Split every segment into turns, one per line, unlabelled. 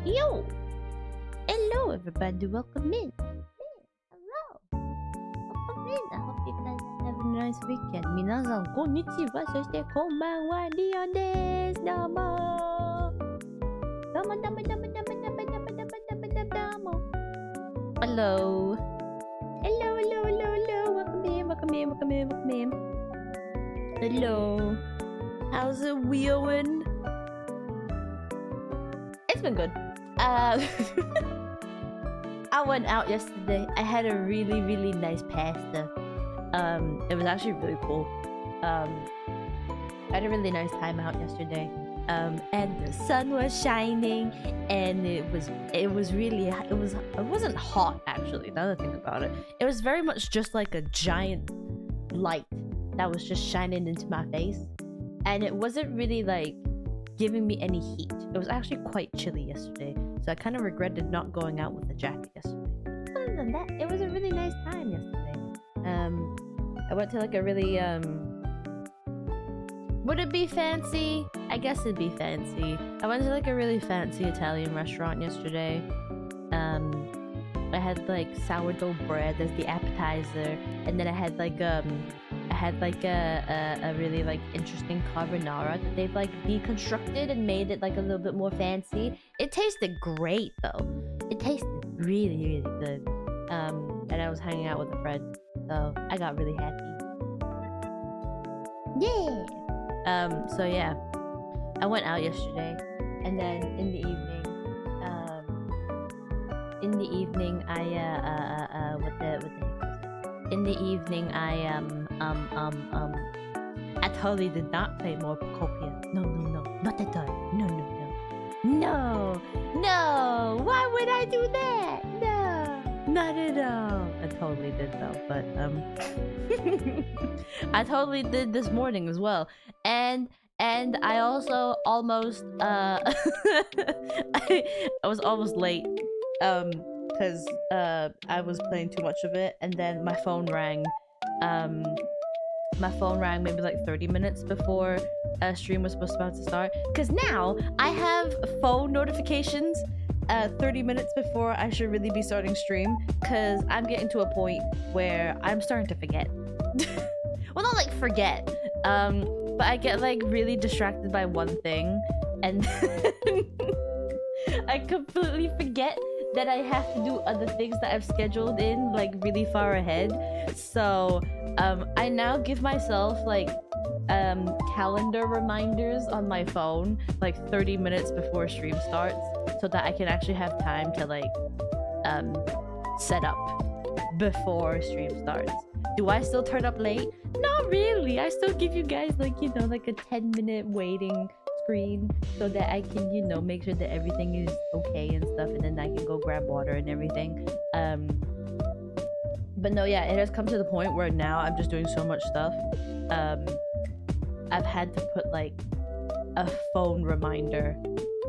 Yo! Hello everybody, welcome in. Hello! Welcome in. I hope you guys have a nice weekend. 皆さん、こんにちは。そして、こんばんは。リオです。どうも。どうもどうもどうもどうもどうもどうもどうも。Hello. Hello, hello, hello, hello. Welcome in, welcome in, welcome in, welcome in. Hello. How's it going? It's been good. I went out yesterday. I had a really, really nice pasta. It was actually really cool. I had a really nice time out yesterday. And the sun was shining, and it wasn't hot actually. Now that I think about it, it was very much just like a giant light that was just shining into my face, and it wasn't really like giving me any heat. It was actually quite chilly yesterday, so I kind of regretted not going out with a jacket yesterday. Other than that, it was a really nice time yesterday. I went to like a really would it be fancy? I guess it'd be fancy. I went to like a really fancy Italian restaurant yesterday. I had like sourdough bread as the appetizer, and then I had like a really like interesting carbonara that they've like deconstructed and made it like a little bit more fancy. It tasted great though. It tasted really, really good. And I was hanging out with a friend, so I got really happy. Yeah. So yeah, I went out yesterday, and then in the evening, I totally did not play more Copia. No, not at all. No. Why would I do that? No, not at all. I totally did though, but I totally did this morning as well, and I also almost I was almost late because I was playing too much of it, and then my phone rang. My phone rang maybe like 30 minutes before stream was about to start, because now I have phone notifications 30 minutes before I should really be starting stream, because I'm getting to a point where I'm starting to forget. Well, not like forget, but I get like really distracted by one thing, and then I completely forget that I have to do other things that I've scheduled in like really far ahead. So I now give myself like calendar reminders on my phone like 30 minutes before stream starts, so that I can actually have time to like set up before stream starts. Do I still turn up late? Not really. I still give you guys like, you know, like a 10-minute waiting screen so that I can, you know, make sure that everything is okay and stuff, and then I can go grab water and everything. But no, yeah, it has come to the point where now I'm just doing so much stuff. I've had to put like a phone reminder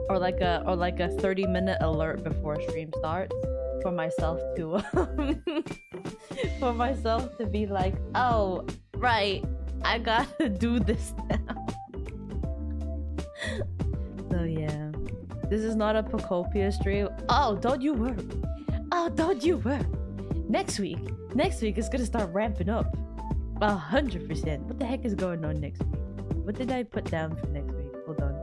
or like a 30-minute alert before stream starts for myself to for myself to be like, oh right, I gotta do this now. So yeah, this is not a Pocopia stream. Oh, don't you worry. Next week is gonna start ramping up 100%. What the heck is going on next week? What did I put down for next week? Hold on.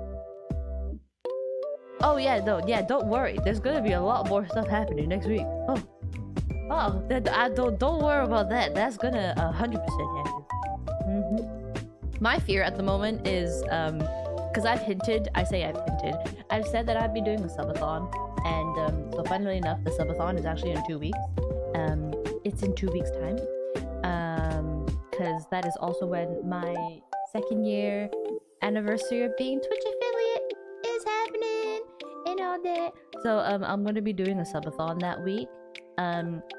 Oh yeah, no, yeah, don't worry. There's gonna be a lot more stuff happening next week. Oh, don't worry about that. That's gonna 100% happen. My fear at the moment is because I've said that I'd be doing a subathon, and so funnily enough, the subathon is actually in 2 weeks. It's in 2 weeks time, because that is also when my 2nd year anniversary of being Twitch affiliate is happening and all that. So I'm going to be doing a subathon that week.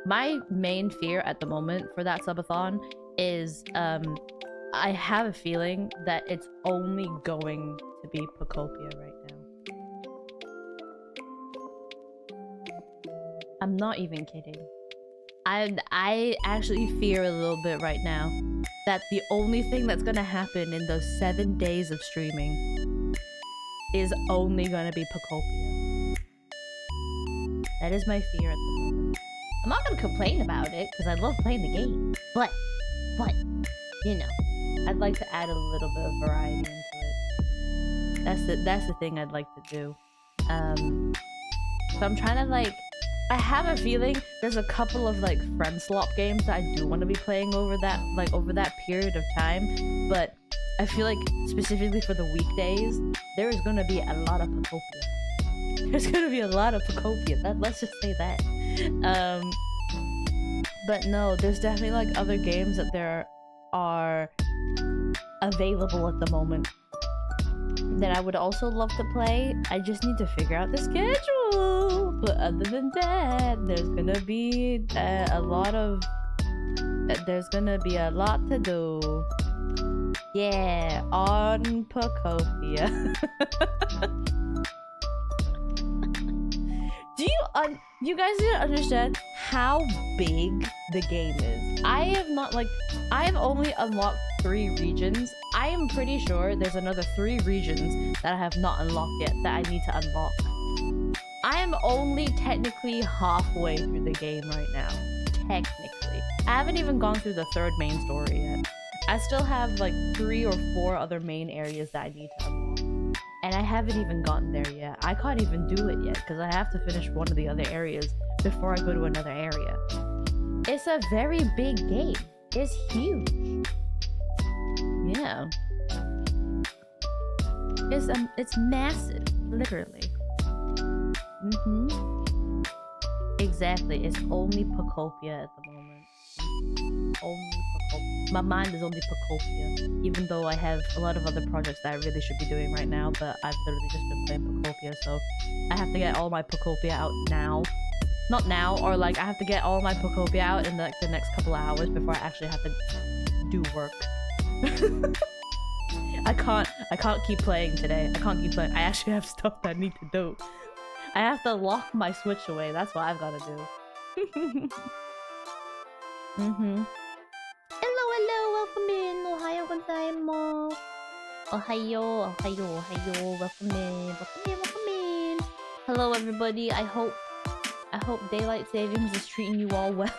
My main fear at the moment for that subathon is I have a feeling that it's only going to be Pocopia right now. I'm not even kidding. I actually fear a little bit right now that the only thing that's gonna happen in those 7 days of streaming is only gonna be Pocopia. That is my fear at the moment. I'm not gonna complain about it because I love playing the game, but you know, I'd like to add a little bit of variety into it. That's the thing I'd like to do. So I'm trying to like, I have a feeling there's a couple of like friend swap games that I do want to be playing over that period of time, but I feel like specifically for the weekdays, there is gonna be a lot of Pacopia. There's gonna be a lot of Pacopia. Let's just say that. But no, there's definitely like other games that there are available at the moment that I would also love to play. I just need to figure out the schedule. But other than that, there's gonna be a lot to do. Yeah, on Pacopia. You guys didn't understand how big the game is. I have only unlocked 3 regions. I am pretty sure there's another 3 regions that I have not unlocked yet that I need to unlock. I am only technically halfway through the game right now. Technically. I haven't even gone through the 3rd main story yet. I still have like 3 or 4 other main areas that I need to unlock. And I haven't even gotten there yet. I can't even do it yet because I have to finish one of the other areas before I go to another area. It's a very big game. It's huge. Yeah. It's massive, literally. Exactly. It's only Pacopia at the moment. Only Pacopia. My mind is only Pacopia, even though I have a lot of other projects that I really should be doing right now, but I've literally just been playing Pacopia, so I have to get all my Pacopia out now. Not now, or like I have to get all my Pacopia out in like the next couple of hours before I actually have to do work. I can't keep playing today. I can't keep playing. I actually have stuff that I need to do. I have to lock my Switch away. That's what I've got to do. Hello, welcome in. Ohayo gozaimasu. Ohayo, welcome in. Hello, everybody. I hope daylight savings is treating you all well.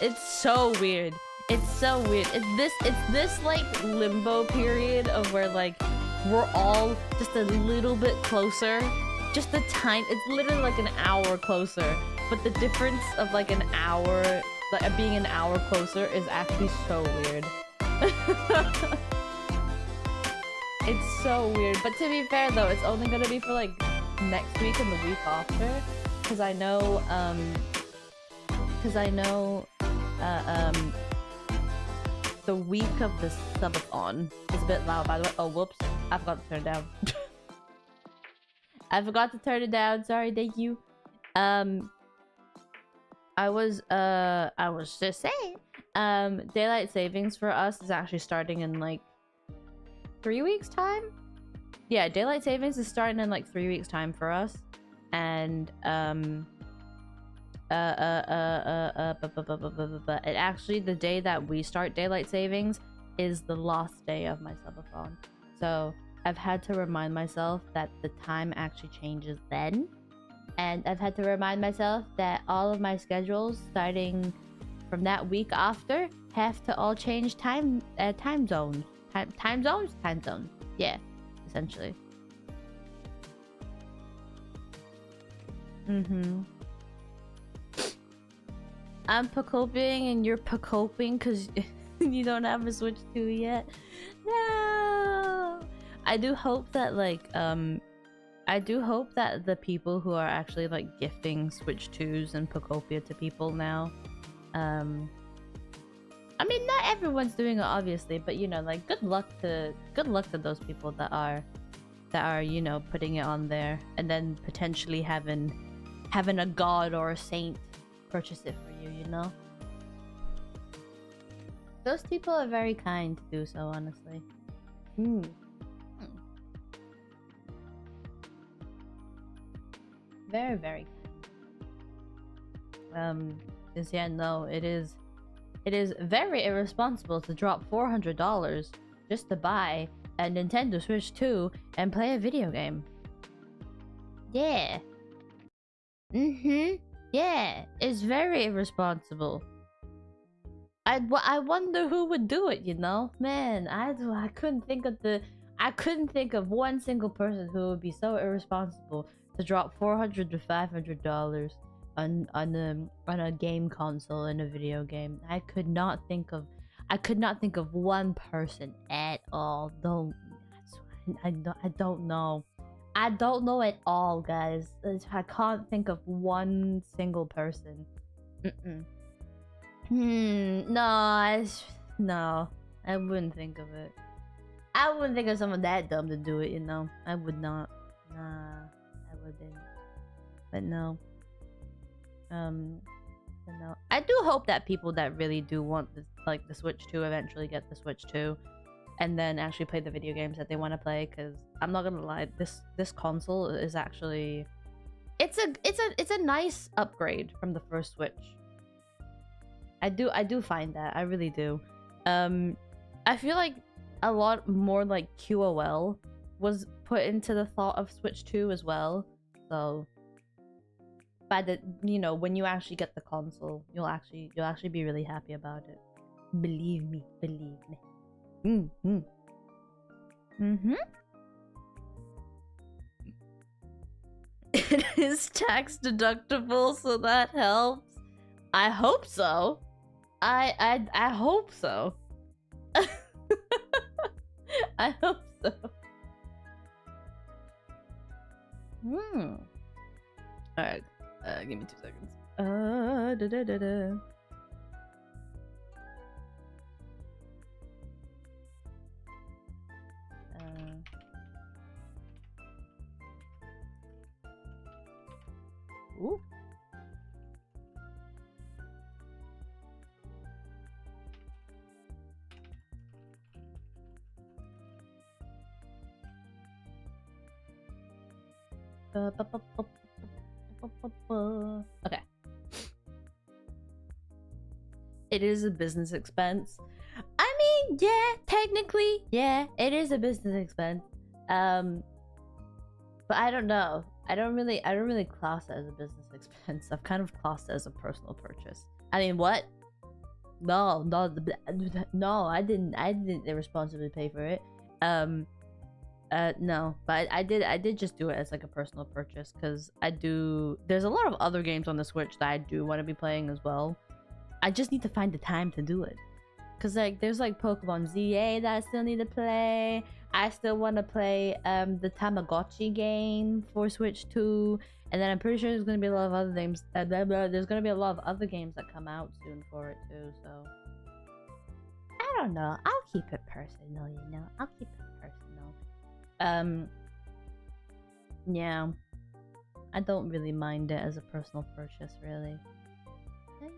It's so weird. It's so weird. It's this like limbo period of where like we're all just a little bit closer. Just a tiny. It's literally like an hour closer. But the difference of like an hour, like being an hour closer, is actually so weird. It's so weird. But to be fair though, it's only gonna be for like next week and the week after, because I know the week of the subathon is a bit loud, by the way. Oh, whoops, I forgot to turn it down. I forgot to turn it down. Sorry, thank you. I was just saying, daylight savings for us is actually starting in like 3 weeks time. Yeah, daylight savings is starting in like 3 weeks time for us, and it actually, the day that we start daylight savings is the last day of my subathon, so I've had to remind myself that the time actually changes then. And I've had to remind myself that all of my schedules starting from that week after have to all change time zones. Time zones? Time zones. Yeah, essentially. I'm Pacoping and you're Pacoping because you don't have a Switch 2 yet. No! I do hope that like the people who are actually like gifting Switch 2s and Pacopia to people now, I mean, not everyone's doing it obviously, but you know, like good luck to those people that are you know, putting it on there and then potentially having a god or a saint purchase it for you, you know. Those people are very kind to do so, honestly. Very, very kind. Because yeah, no, it is very irresponsible to drop $400 just to buy a Nintendo Switch 2 and play a video game. Yeah. Yeah, it's very irresponsible. I wonder who would do it, you know? Man, I couldn't think of one single person who would be so irresponsible to drop $400 to $500 on a game console in a video game. I could not think of one person at all. I don't know. I don't know at all, guys. I can't think of one single person. No, I wouldn't think of it. I wouldn't think of someone that dumb to do it, you know? I would not. Nah, I wouldn't. But no. No. I do hope that people that really do want this, like the Switch 2 eventually get the Switch 2 and then actually play the video games that they want to play, because I'm not gonna lie, this console is actually it's a nice upgrade from the first Switch. I do find that. I really do. I feel like a lot more like QOL was put into the thought of Switch 2 as well. So by the, you know, when you actually get the console, you'll actually be really happy about it. Believe me. It is tax deductible, so that helps. I hope so. I hope so. I hope so. Alright. Give me 2 seconds. Ooh. Okay. It is a business expense. I mean, yeah, technically, yeah, it is a business expense. But I don't know. I don't really class it as a business expense. I've kind of classed it as a personal purchase. I mean, what? No, I didn't irresponsibly pay for it. No, but I did just do it as like a personal purchase, because there's a lot of other games on the Switch that I do want to be playing as well. I just need to find the time to do it, because like there's like Pokemon ZA that I still need to play. I still want to play the Tamagotchi game for Switch 2, and then I'm pretty sure there's gonna be a lot of other games. There's gonna be a lot of other games that come out soon for it too. So I don't know. I'll keep it personal, you know. I'll keep it personal. Yeah, I don't really mind it as a personal purchase, really. Oh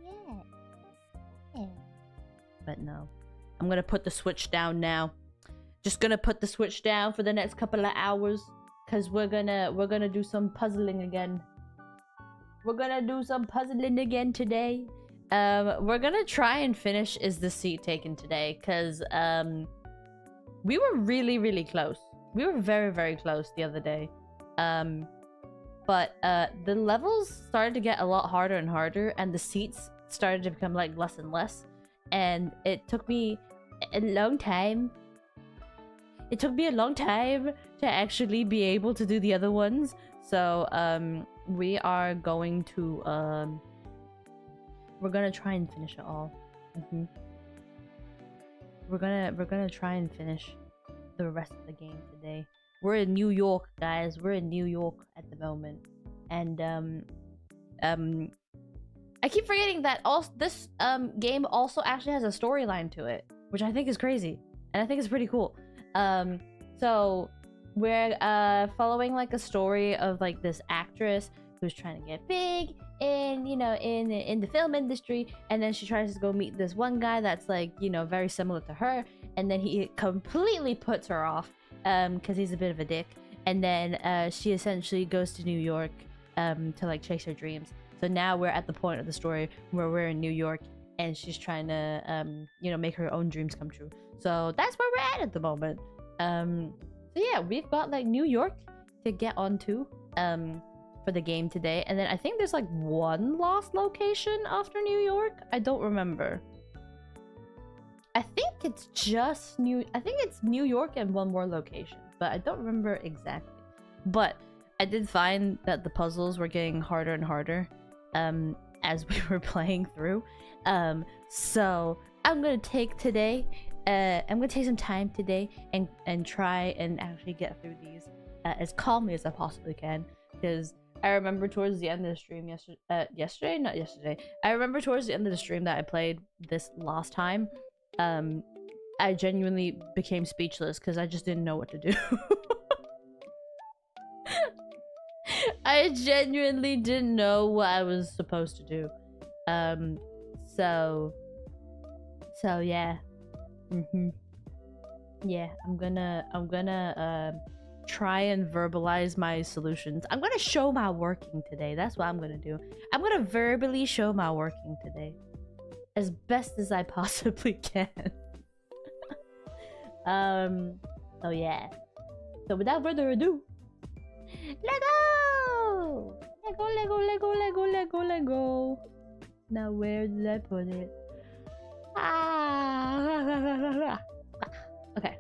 yeah. But no, I'm gonna put the Switch down now. Just gonna put the Switch down for the next couple of hours, cause we're gonna do some puzzling again. We're gonna do some puzzling again today. We're gonna try and finish Is the Seat Taken today, cause we were really close. We were very close the other day. But the levels started to get a lot harder and harder, and the seats started to become like less and less, and it took me a long time. It took me a long time to actually be able to do the other ones. So we are going to we're gonna try and finish it all. We're gonna try and finish the rest of the game today. We're in New York, guys. We're in New York at the moment, and I keep forgetting that also this game also actually has a storyline to it, which I think is crazy, and I think it's pretty cool. So we're following like a story of like this actress who's trying to get big in, you know, in the film industry, and then she tries to go meet this one guy that's like, you know, very similar to her, and then he completely puts her off because he's a bit of a dick, and then she essentially goes to New York to like chase her dreams. So now we're at the point of the story where we're in New York, and she's trying to you know, make her own dreams come true. So that's where we're at the moment. So yeah, we've got like New York to get on to. for the game today. And then I think there's like one lost location after New York. I don't remember. I think it's just I think it's New York and one more location, but I don't remember exactly. But I did find that the puzzles were getting harder and harder as we were playing through. So I'm gonna take today. I'm gonna take some time today and try and actually get through these as calmly as I possibly can, because I remember towards the end of the stream I remember towards the end of the stream that I played this last time. I genuinely became speechless because I just didn't know what to do. I genuinely didn't know what I was supposed to do. So yeah. Yeah, I'm gonna try and verbalize my solutions. I'm gonna show my working today. That's what I'm gonna do. I'm gonna verbally show my working today as best as I possibly can. Oh yeah. So without further ado, Lego! Lego. Now where did I put it? Okay.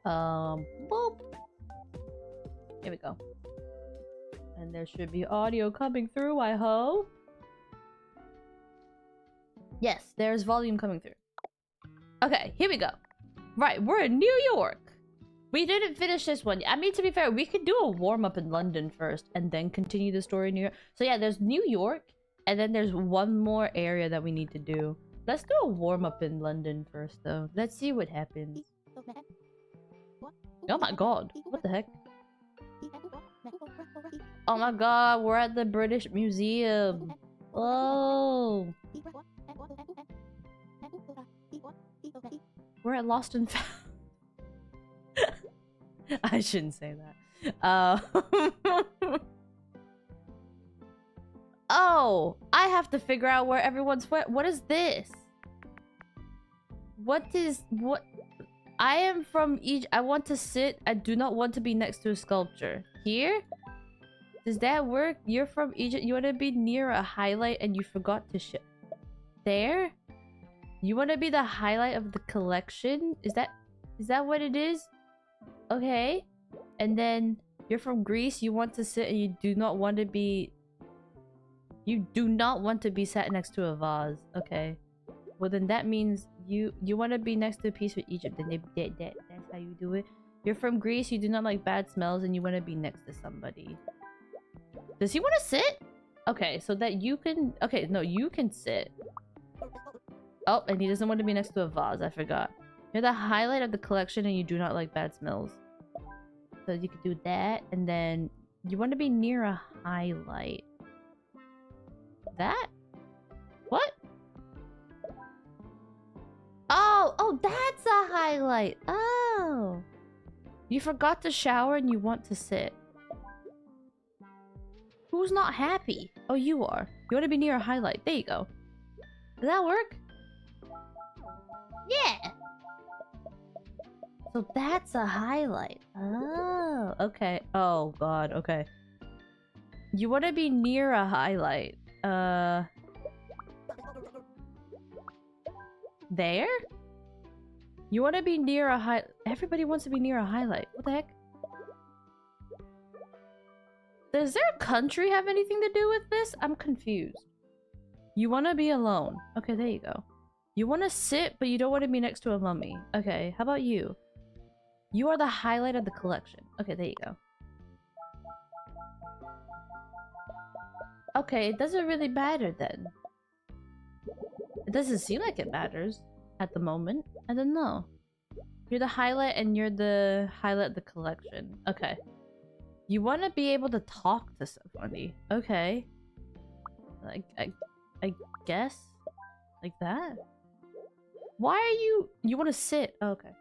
Boop. Here we go. And there should be audio coming through, I hope. Yes, there's volume coming through. Okay, here we go. Right, we're in New York. We didn't finish this one. I mean, to be fair, we could do a warm-up in London first and then continue the story in New York. So yeah, there's New York, and then there's one more area that we need to do. Let's do a warm-up in London first, though. Let's see what happens. Oh my god, what the heck? Oh my god, we're at the British Museum. Oh. We're at Lost and Found. I shouldn't say that. Oh, I have to figure out where everyone's what is this? What? I am from Egypt. I want to sit. I do not want to be next to a sculpture. Here? Does that work? You're from Egypt. You want to be near a highlight and you forgot to there? You want to be the highlight of the collection? Is that what it is? Okay. And then you're from Greece. You want to sit and you do not want to be... You do not want to be sat next to a vase. Okay. Well, then that means you want to be next to a piece of Egypt. Then that's how you do it. You're from Greece. You do not like bad smells and you want to be next to somebody. Does he want to sit? Okay, so that you can... Okay, no, you can sit. Oh, and he doesn't want to be next to a vase. I forgot. You're the highlight of the collection and you do not like bad smells. So you could do that. And then you want to be near a highlight. That? What? Oh, that's a highlight. Oh. You forgot to shower and you want to sit. Who's not happy? Oh, you are. You want to be near a highlight. There you go. Does that work? Yeah. So that's a highlight. Oh, okay. Oh, God. Okay. You want to be near a highlight. There? You want to be near a high... Everybody wants to be near a highlight. What the heck? Does their country have anything to do with this? I'm confused. You want to be alone. Okay, there you go. You want to sit, but you don't want to be next to a mummy. Okay, how about you? You are the highlight of the collection. Okay, there you go. Okay, it doesn't really matter then. It doesn't seem like it matters at the moment. I don't know. You're the highlight and you're the highlight of the collection. Okay. You want to be able to talk to somebody. Okay. Like, I guess? Like that? Why are you... You want to sit? Oh, okay.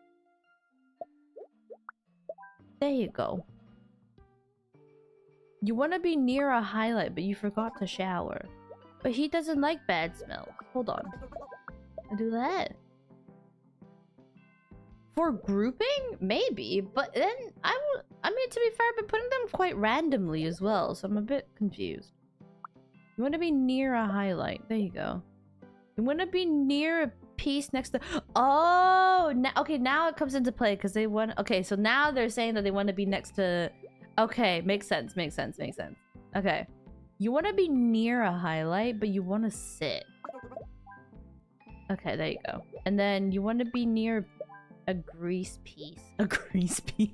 There you go. You want to be near a highlight, but you forgot to shower. But he doesn't like bad smells. Hold on. I do that. For grouping? Maybe, but then I mean, to be fair, I've been putting them quite randomly as well, so I'm a bit confused. You want to be near a highlight. There you go. You want to be near a piece next to... Oh! Okay, now it comes into play because they want... Okay, so now they're saying that they want to be next to... Okay, makes sense, makes sense, makes sense. Okay. You want to be near a highlight, but you want to sit. Okay, there you go. And then you want to be near a grease piece. A grease piece.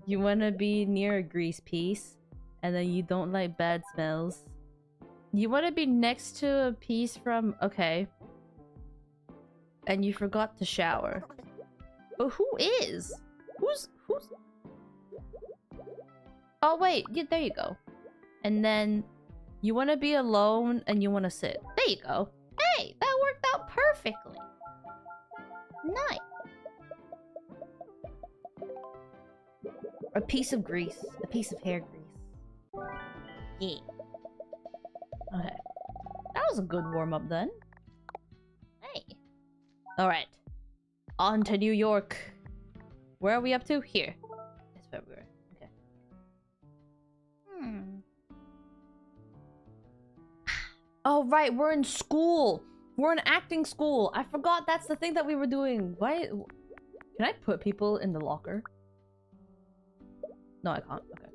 You want to be near a grease piece, and then you don't like bad smells. You want to be next to a piece from... Okay. And you forgot to shower. But who is? Who's... Oh, wait. Yeah, there you go. And then you want to be alone and you want to sit. There you go. Hey, that worked out perfectly. Nice. A piece of grease. A piece of hair grease. Yeah. Okay. That was a good warm-up then. Hey. Alright. On to New York. Where are we up to? Here. It's February. Okay. Oh, right. We're in school. We're in acting school. I forgot that's the thing that we were doing. Why? Can I put people in the locker? No, I can't. Okay.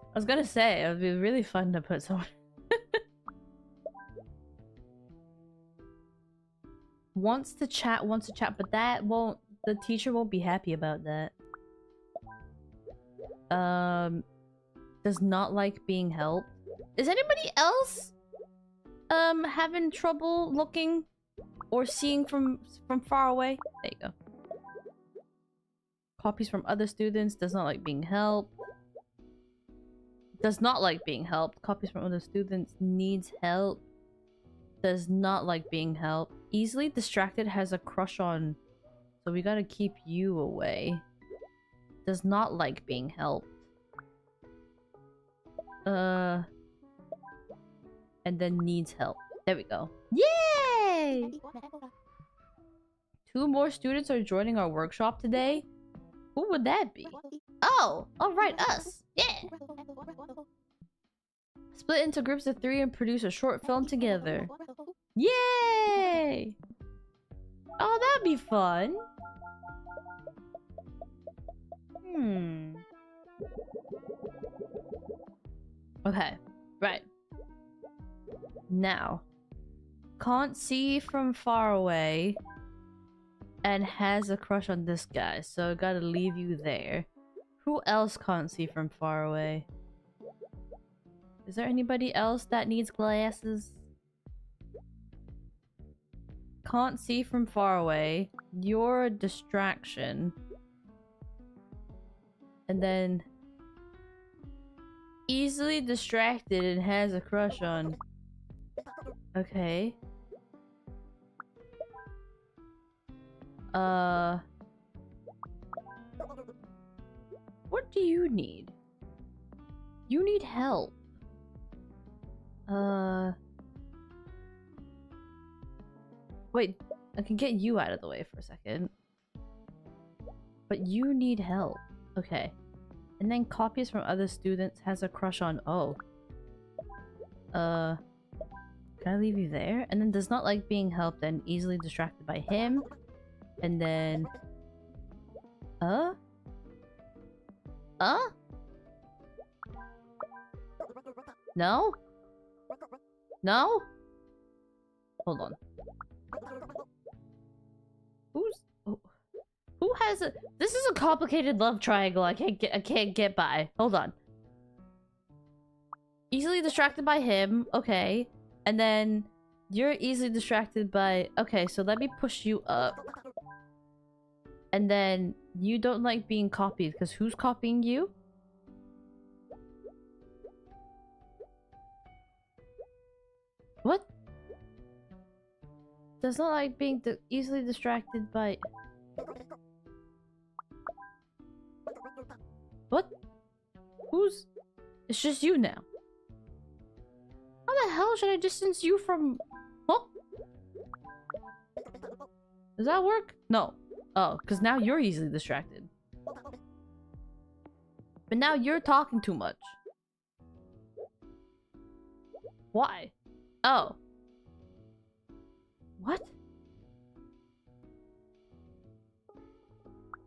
I was gonna say, it would be really fun to put someone... wants to chat, but that won't... The teacher won't be happy about that. Does not like being helped. Is anybody else having trouble looking or seeing from far away? There you go. Copies from other students, does not like being helped. Does not like being helped. Copies from other students, needs help. Does not like being helped. Easily distracted, has a crush on... So we gotta keep you away. Does not like being helped. And then needs help. There we go. Yay! 2 more students are joining our workshop today. Who would that be? Oh! Alright, us! Yeah! Split into groups of 3 and produce a short film together. Yay! Oh, that'd be fun. Okay, right. Now. Can't see from far away. And has a crush on this guy, so I gotta leave you there. Who else can't see from far away? Is there anybody else that needs glasses? Can't see from far away. You're a distraction. And then... easily distracted and has a crush on... Okay. What do you need? You need help. Wait, I can get you out of the way for a second. But you need help. Okay. And then copies from other students, has a crush on... Oh. Can I leave you there? And then does not like being helped and easily distracted by him. And then... No? No? Hold on. Who has a... This is a complicated love triangle I can't get by. Hold on. Easily distracted by him. Okay. And then you're easily distracted by... Okay, so let me push you up. And then you don't like being copied because who's copying you? What? Does not like being easily distracted by... What? Who's... It's just you now. How the hell hell should I distance you from? Huh? Does that work? No. Oh, because now you're easily distracted. But now you're talking too much. Why? Oh. What?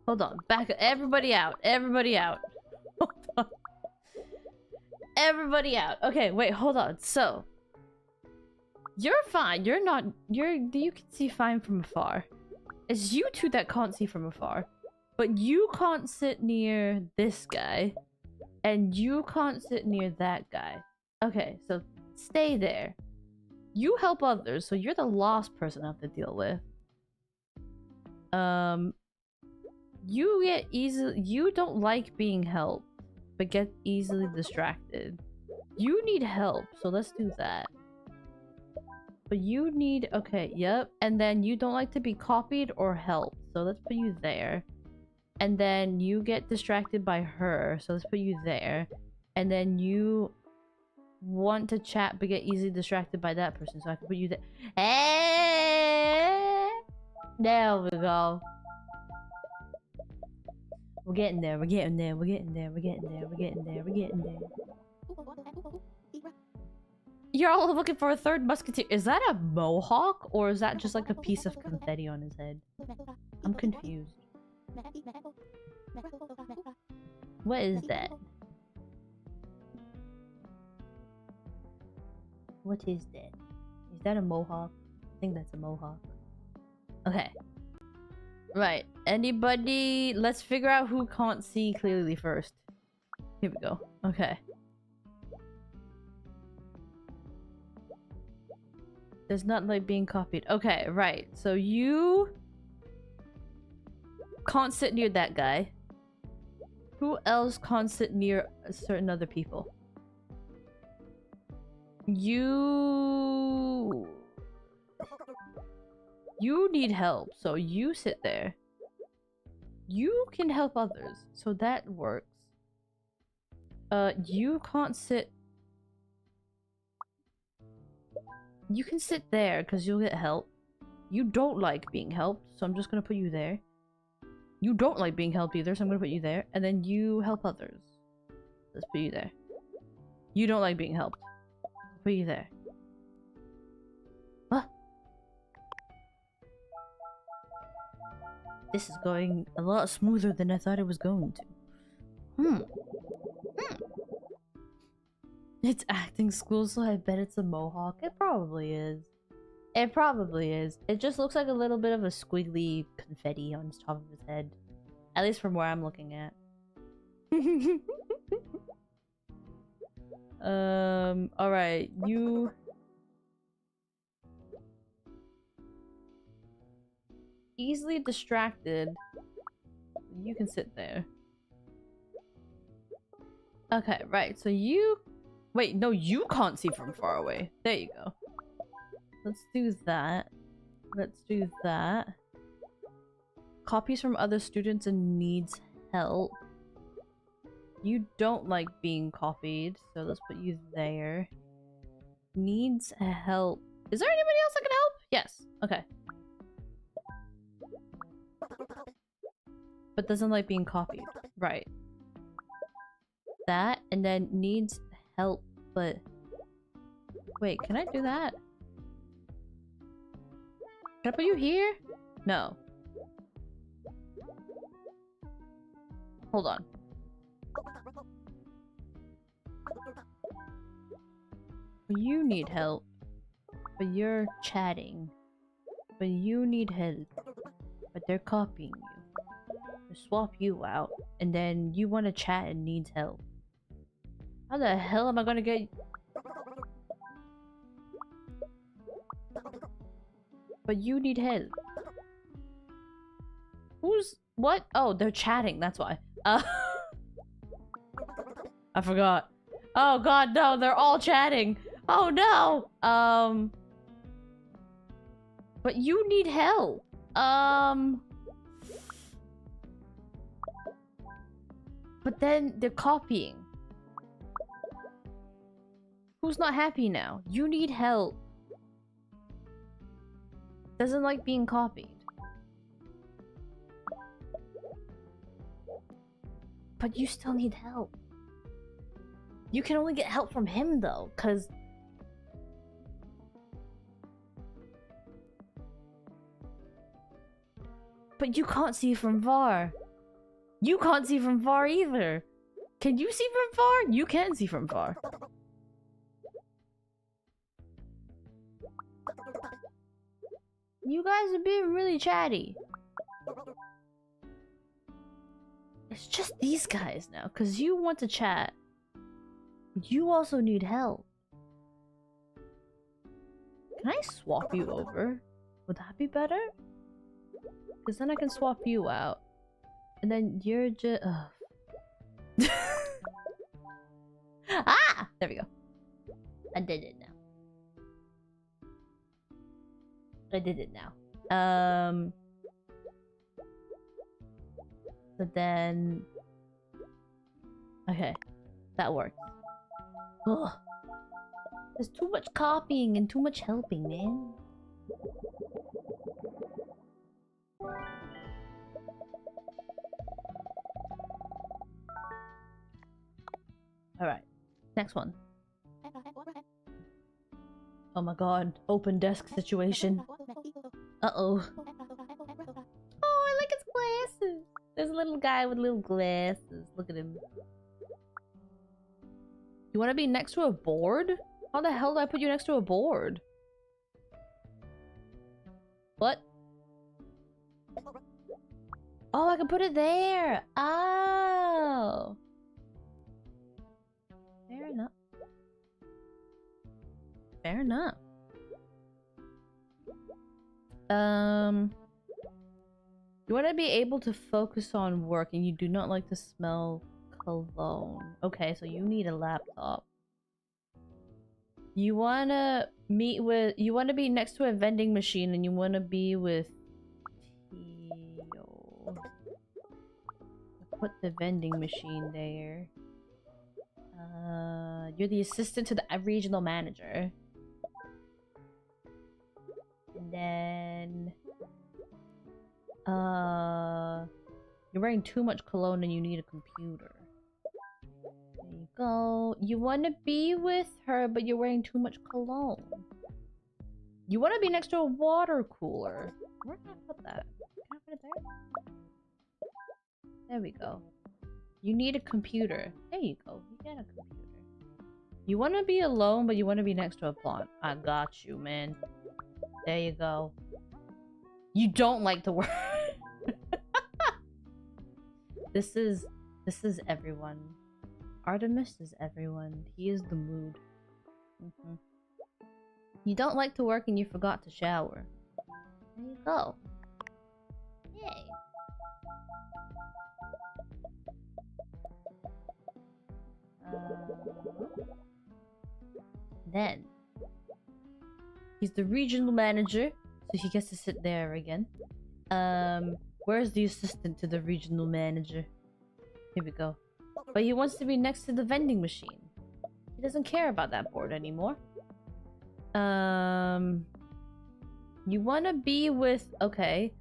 Hold on. Back up. Everybody out. Everybody out. Hold on. Everybody out. Okay, wait, hold on. So, you're fine. You're not. You can see fine from afar. It's you two that can't see from afar. But you can't sit near this guy. And you can't sit near that guy. Okay, so stay there. You help others, so you're the last person I have to deal with. You get easily. You don't like being helped, but get easily distracted. You need help, so let's do that. But you need. Okay, yep. And then you don't like to be copied or helped, so let's put you there. And then you get distracted by her, so let's put you there. And then you want to chat but get easily distracted by that person, so I can put you there. Hey! There we go. We're getting there, we're getting there, we're getting there, we're getting there, we're getting there, we're getting there. You're all looking for a third musketeer. Is that a mohawk? Or is that just like a piece of confetti on his head? I'm confused. What is that? What is that? Is that a mohawk? I think that's a mohawk. Okay. Right. Anybody? Let's figure out who can't see clearly first. Here we go. Okay. Does not like being copied. Okay, right. So you can't sit near that guy. Who else can't sit near certain other people? You need help, so you sit there. You can help others, so that works. You can't sit. You can sit there because you'll get help. You don't like being helped, so I'm just gonna put you there. You don't like being helped either, so I'm gonna put you there. And then you help others. Let's put you there. You don't like being helped. Put you there. What? This is going a lot smoother than I thought it was going to. It's acting school, so I bet it's a mohawk. It probably is. It probably is. It just looks like a little bit of a squiggly confetti on the top of his head. At least from where I'm looking at. Alright, you... Easily distracted. You can sit there. Okay, right, so you... Wait, no, you can't see from far away. There you go. Let's do that. Let's do that. Copies from other students and needs help. You don't like being copied, so let's put you there. Needs help. Is there anybody else that can help? Yes. Okay. But doesn't like being copied. Right. That, and then needs help, but... Wait, can I do that? Can I put you here? No. Hold on. You need help. But you're chatting. But you need help. But they're copying you. They swap you out. And then you want to chat and needs help. How the hell am I gonna get... But you need help. Who's... What? Oh, they're chatting, that's why. I forgot. Oh god, no, they're all chatting. Oh no! But you need help. But then they're copying. Who's not happy now? You need help. Doesn't like being copied. But you still need help. You can only get help from him though, cause but you can't see from far. You can't see from far either. Can you see from far? You can see from far. You guys are being really chatty. It's just these guys now, because you want to chat. You also need help. Can I swap you over? Would that be better? Because then I can swap you out. And then you're just... Ah! There we go. I did it now. I did it now. So then... Okay. That works. Ugh. There's too much copying and too much helping, man. Alright. Next one. Oh my god. Open desk situation. Uh-oh. Oh, I like his glasses. There's a little guy with little glasses. Look at him. You want to be next to a board? How the hell did I put you next to a board? What? Oh, I can put it there. Oh. Fair enough. Fair enough. You want to be able to focus on work and you do not like to smell cologne. Okay, so you need a laptop. You want to meet with... You want to be next to a vending machine and you want to be with... Theo. Put the vending machine there. You're the assistant to the regional manager. And then... You're wearing too much cologne and you need a computer. There you go. You want to be with her, but you're wearing too much cologne. You want to be next to a water cooler. Where can I put that? Can I put it there? There we go. You need a computer. There you go. You get a computer. You want to be alone, but you want to be next to a plant. I got you, man. There you go. You don't like to work. This is everyone. Artemis is everyone. He is the mood. You don't like to work and you forgot to shower. There you go. Yay. Then he's the regional manager, so he gets to sit there again. Where's the assistant to the regional manager? Here we go. But he wants to be next to the vending machine. He doesn't care about that board anymore. You want to be with... Okay.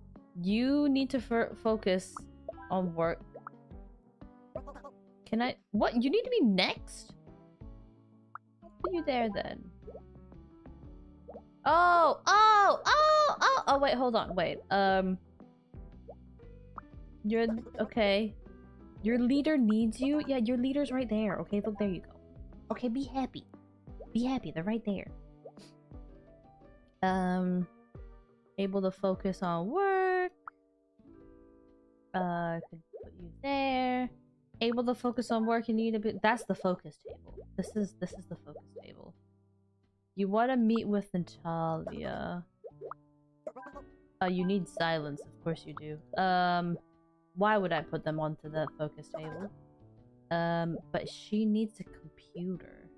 You need to focus on work. Can I... What? You need to be next? Put you there then. Oh! Oh, wait, hold on. Wait. You're... Okay. Your leader needs you? Yeah, your leader's right there. Okay, look, there you go. Okay, be happy. Be happy. They're right there. Able to focus on work. Could put you there. Able to focus on work. You need a bit. That's the focus table. This is the focus table. You want to meet with Natalia. You need silence. Of course you do. Why would I put them onto the focus table? But she needs a computer.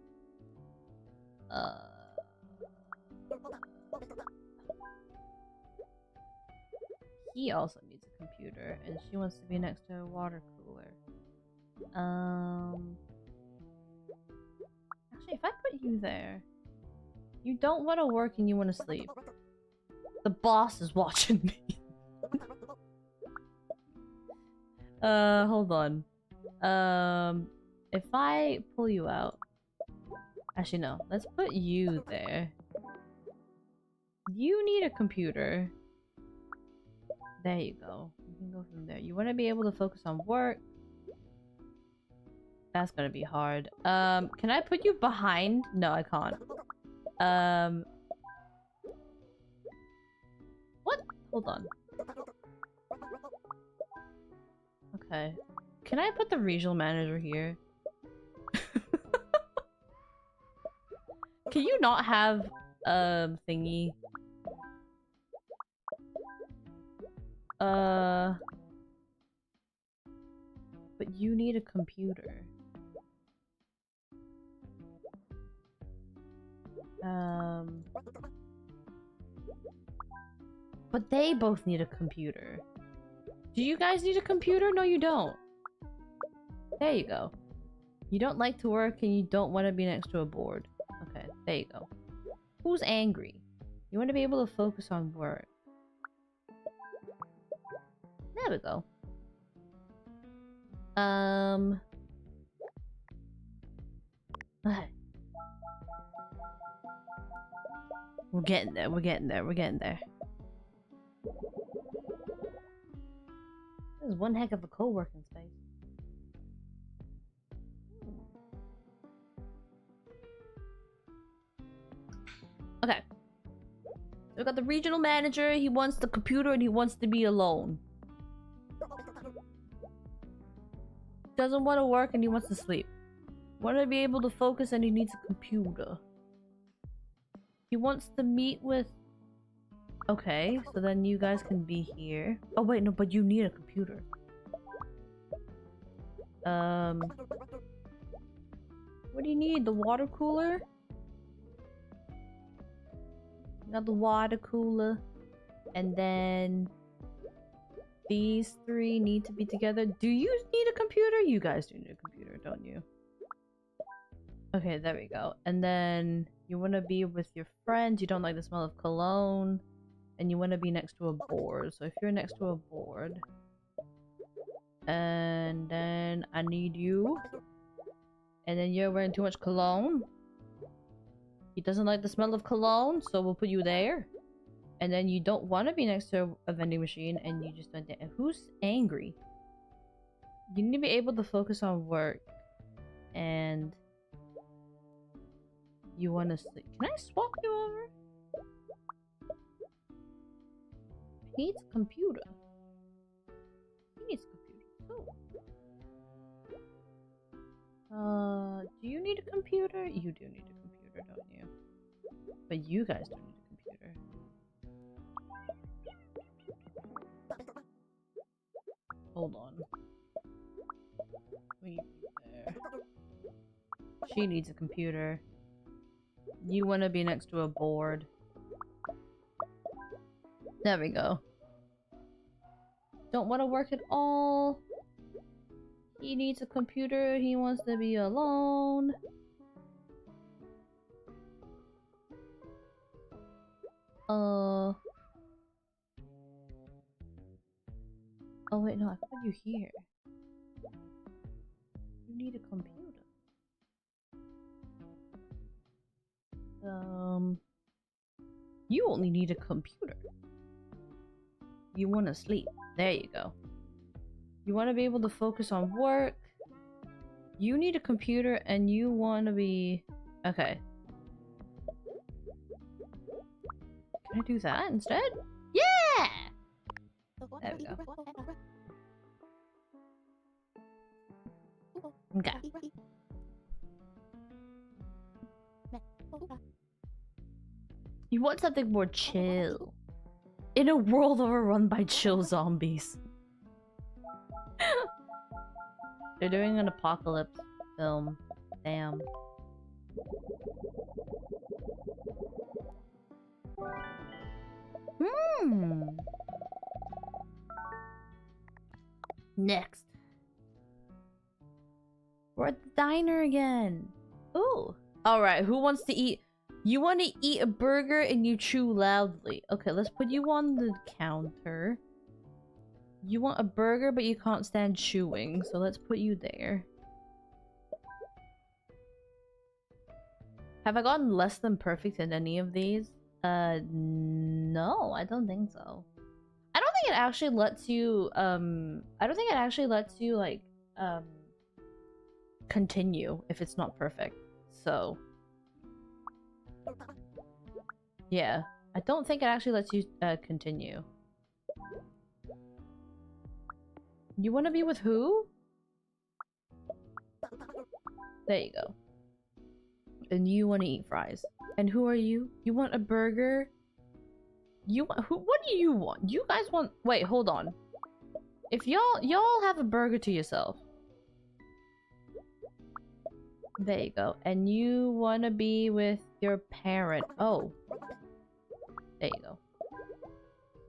He also needs a computer, and she wants to be next to a water cooler. Actually, if I put put you there. You don't want to work and you want to sleep. The boss is watching me. Hold on. If I pull you out... Actually, no. Let's put you there. You need a computer. There you go. You can go from there. You want to be able to focus on work. That's gonna be hard. Can I put you behind? No, I can't. What? Hold on. Okay. Can I put the regional manager here? Can you not have thingy? But you need a computer. But they both need a computer. Do you guys need a computer? No, you don't. There you go. You don't like to work and you don't want to be next to a board. Okay, there you go. Who's angry? You want to be able to focus on work. There we go. We're getting there, we're getting there, we're getting there. This is one heck of a co-working space. Okay. So we got the regional manager, he wants the computer and he wants to be alone. Doesn't want to work and he wants to sleep. Want to be able to focus and he needs a computer. He wants to meet with... Okay, so then you guys can be here. Oh wait, no, but you need a computer. What do you need? The water cooler? Got the water cooler. And then... these three need to be together. Do you need a computer? You guys do need a computer, don't you? Okay, there we go. And then you want to be with your friends. You don't like the smell of cologne. And you want to be next to a board. So if you're next to a board. And then I need you. And then you're wearing too much cologne. He doesn't like the smell of cologne, so we'll put you there. And then you don't want to be next to a vending machine, and you just don't. Who's angry? You need to be able to focus on work, and you want to sleep. Can I swap you over? He needs a computer. He needs a computer. Oh. Do you need a computer? You do need a computer, don't you? But you guys don't need a computer. Hold on. Wait there. She needs a computer. You want to be next to a board. There we go. Don't want to work at all. He needs a computer. He wants to be alone. Oh wait, no, I put you here. You need a computer. You only need a computer. You want to sleep. There you go. You want to be able to focus on work. You need a computer and you want to be... Okay. Can I do that instead? Yeah! There we go. Okay. You want something more chill. In a world overrun by chill zombies. They're doing an apocalypse film. Damn. Next. We're at the diner again. Ooh, Alright, who wants to eat? You want to eat a burger and you chew loudly. Okay, let's put you on the counter. You want a burger, but you can't stand chewing, so let's put you there. Have I gotten less than perfect in any of these? No, I don't think so. I don't think it actually lets you, like, continue if it's not perfect. So, yeah. I don't think it actually lets you, continue. You want to be with who? There you go. And you want to eat fries. And who are you? You want a burger? You want who? What do you want? You guys want? Wait, hold on. If y'all have a burger to yourself. There you go. And you want to be with your parent. Oh. There you go.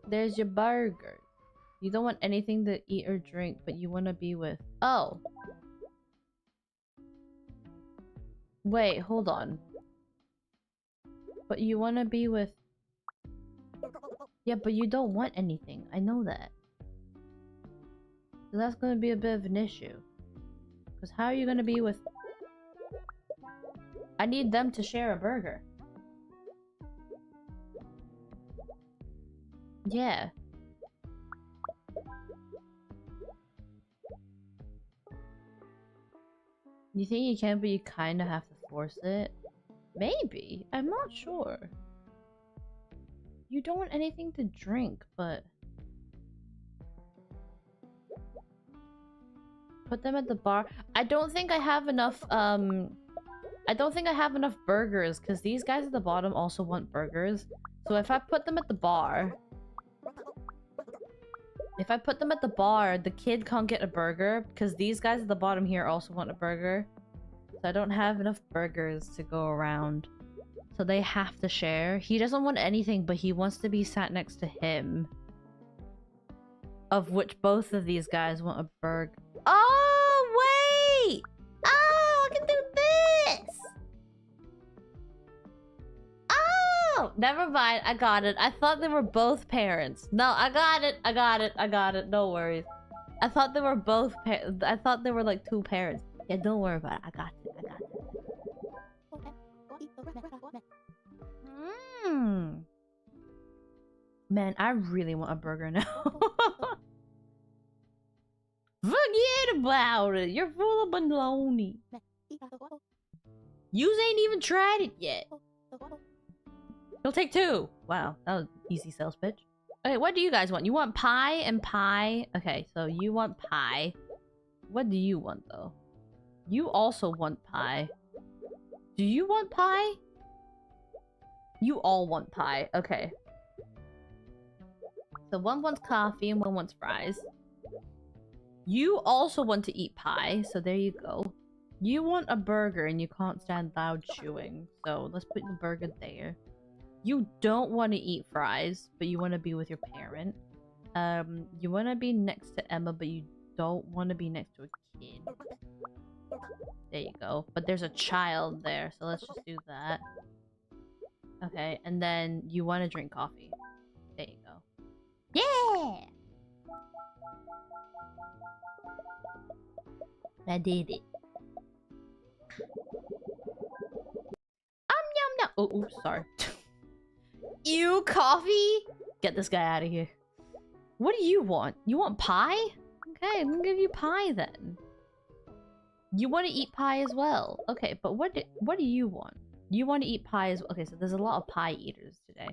There's your burger. You don't want anything to eat or drink, but you want to be with... Oh. Wait, hold on. But you want to be with... Yeah, but you don't want anything. I know that. So that's going to be a bit of an issue. Because how are you going to be with... I need them to share a burger. Yeah. You think you can, but you kind of have to force it? Maybe. I'm not sure. You don't want anything to drink, but... Put them at the bar. I don't think I have enough, I don't think I have enough burgers, because these guys at the bottom also want burgers. So if I put them at the bar... If I put them at the bar, the kid can't get a burger, because these guys at the bottom here also want a burger. So I don't have enough burgers to go around. So they have to share. He doesn't want anything, but he wants to be sat next to him. Of which both of these guys want a burger. Oh, wait! Oh, I can do this! Oh! Never mind, I got it. I thought they were both parents. No, I got it, I got it, I got it. No worries. I thought they were both I thought they were like two parents. Yeah, don't worry about it. I got it, I got it. Mmm. Man, I really want a burger now. Forget about it. You're full of baloney. You ain't even tried it yet. You'll take two. Wow, that was easy sales pitch. Okay, what do you guys want? You want pie and pie? Okay, so you want pie. What do you want, though? You also want pie. Do you want pie? You all want pie. Okay. So one wants coffee and one wants fries. You also want to eat pie, so there you go. You want a burger and you can't stand loud chewing, so let's put the burger there. You don't want to eat fries, but you want to be with your parent. You want to be next to Emma, but you don't want to be next to a kid. There you go. But there's a child there, so let's just do that. Okay, and then you want to drink coffee. There you go. Yeah! I did it. Yum yum. Oh, oops, sorry. Ew, coffee? Get this guy out of here. What do you want? You want pie? Okay, I'm gonna give you pie then. You want to eat pie as well. Okay, but what do you want? You want to eat pie as well. Okay, so there's a lot of pie eaters today.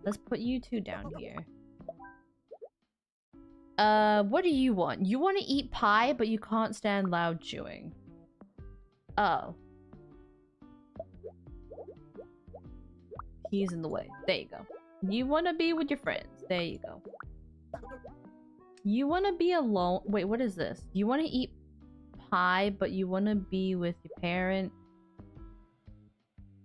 Let's put you two down here. What do you want? You want to eat pie, but you can't stand loud chewing. Oh. He's in the way. There you go. You want to be with your friends. There you go. You want to be alone. Wait, what is this? You want to eat pie, but you want to be with your parent.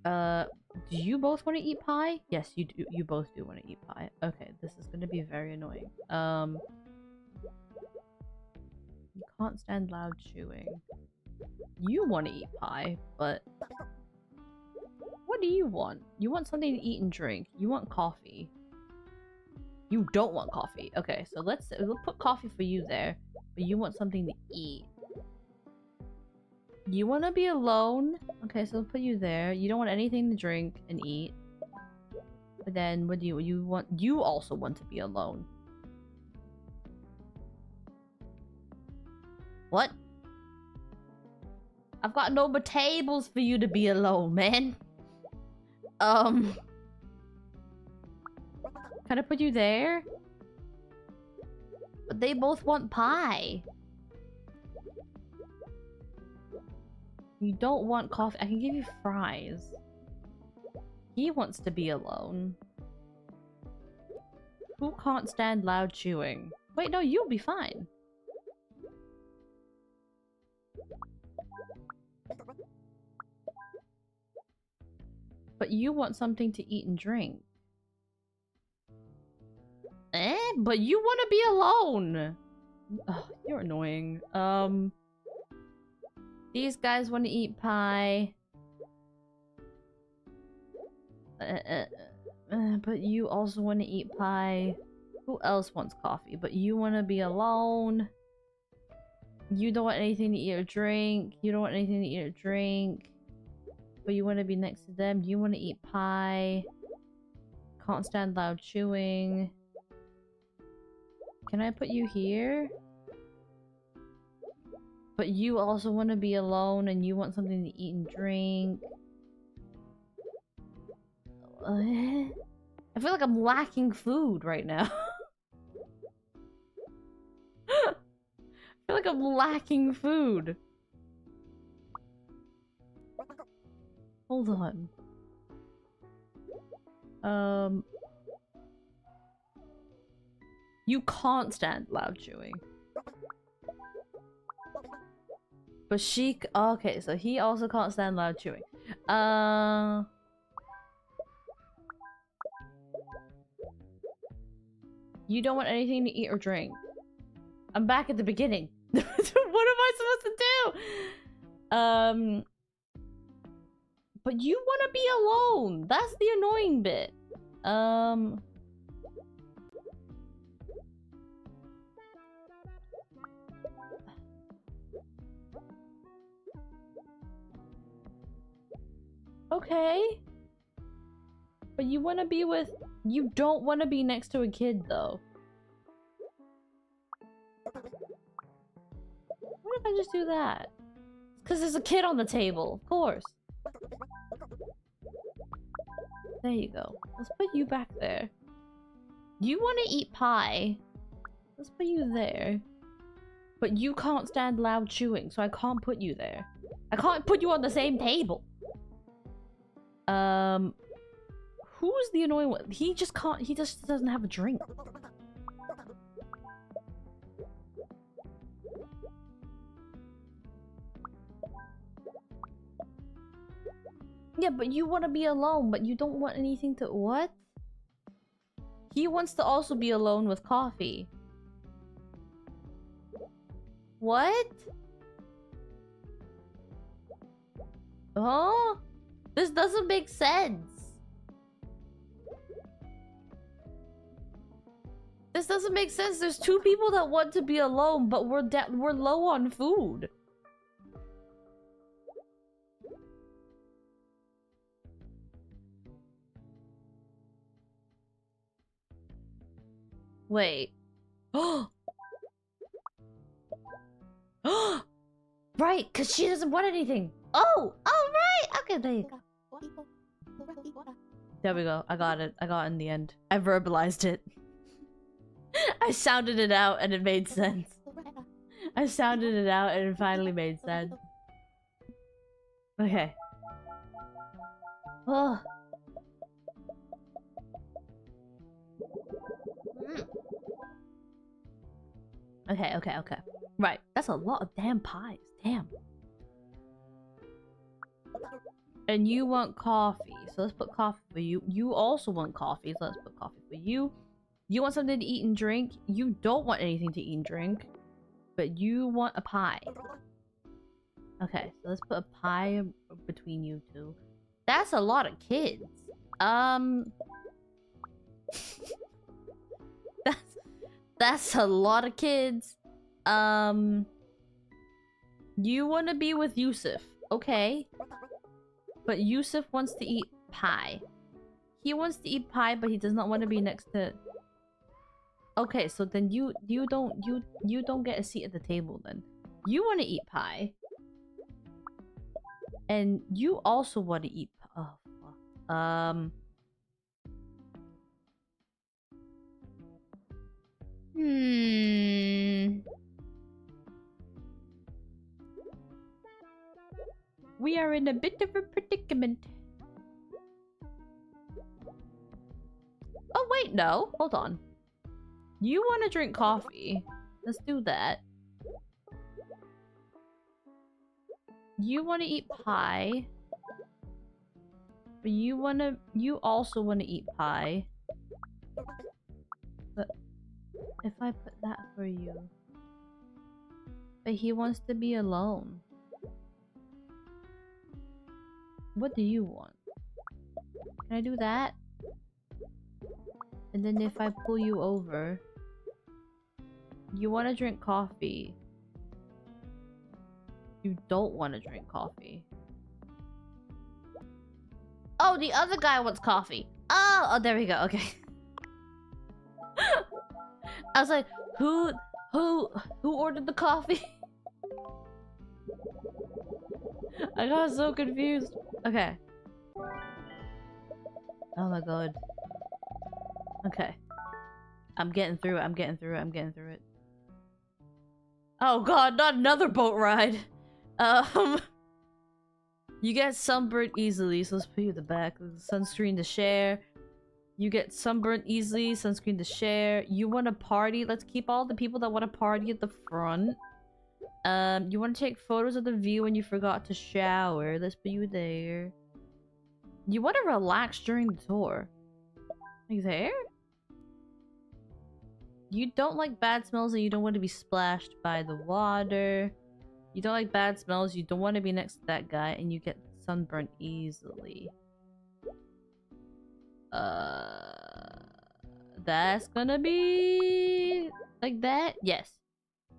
Do you both want to eat pie? Yes, you do. You both do want to eat pie. Okay, this is going to be very annoying. You can't stand loud chewing. You want to eat pie, but What do you want? You want something to eat and drink. You want coffee. You don't want coffee. Okay, so we'll put coffee for you there. But you want something to eat. You want to be alone? Okay, so we'll put you there. You don't want anything to drink and eat. But then what do you want? You also want to be alone. What? I've got no more tables for you to be alone, man. Can I put you there? But they both want pie. You don't want coffee. I can give you fries. He wants to be alone. Who can't stand loud chewing? Wait, no, you'll be fine. But you want something to eat and drink. But you want to be alone. Ugh, you're annoying. These guys want to eat pie. But you also want to eat pie. Who else wants coffee? But you want to be alone. You don't want anything to eat or drink. You don't want anything to eat or drink. But you want to be next to them. You want to eat pie. Can't stand loud chewing. Can I put you here? But you also want to be alone and you want something to eat and drink. I feel like I'm lacking food right now. I feel like I'm lacking food. Hold on. You can't stand loud chewing. But she... okay, so he also can't stand loud chewing. You don't want anything to eat or drink. I'm back at the beginning. What am I supposed to do? But you want to be alone. That's the annoying bit. Okay. But you want to be with... You don't want to be next to a kid, though. What if I just do that? Because there's a kid on the table, of course. There you go. Let's put you back there. You want to eat pie. Let's put you there. But you can't stand loud chewing, so I can't put you there. I can't put you on the same table. Who's the annoying one? He just can't. He just doesn't have a drink. Yeah, but you want to be alone, but you don't want anything to... What? He wants to also be alone with coffee. What? Huh? This doesn't make sense. This doesn't make sense. There's two people that want to be alone, but we're low on food. Wait. Right, because she doesn't want anything. Oh, right. Okay, there you go. There we go. I got it. I got it in the end. I verbalized it. I sounded it out and it made sense. I sounded it out and it finally made sense. Okay. Oh. Okay. Right. That's a lot of damn pies. Damn. And you want coffee. So let's put coffee for you. You also want coffee. So let's put coffee for you. You want something to eat and drink. You don't want anything to eat and drink. But you want a pie. Okay. So let's put a pie between you two. That's a lot of kids. That's a lot of kids. You want to be with Yusuf, okay? But Yusuf wants to eat pie. He wants to eat pie, but he does not want to be next to. Okay, so then you don't get a seat at the table then. You want to eat pie, and you also want to eat. Oh, fuck. We are in a bit of a predicament. Oh wait, no. Hold on. You want to drink coffee? Let's do that. You want to eat pie. But you also want to eat pie. But if I put that for you. But he wants to be alone. What do you want? Can I do that? And then if I pull you over, you want to drink coffee. You don't want to drink coffee. Oh, the other guy wants coffee. Oh, there we go. Okay. I was like, who ordered the coffee? I got so confused. Okay. Oh my god. Okay. I'm getting through it. Oh god, not another boat ride. You get sunburned easily, so let's put you at the back. Sunscreen to share. You get sunburned easily, sunscreen to share. You want to party? Let's keep all the people that want to party at the front. You want to take photos of the view when you forgot to shower. Let's put you there. You want to relax during the tour. Like there? You don't like bad smells and you don't want to be splashed by the water. You don't like bad smells, you don't want to be next to that guy, and you get sunburned easily. That's gonna be like that? Yes.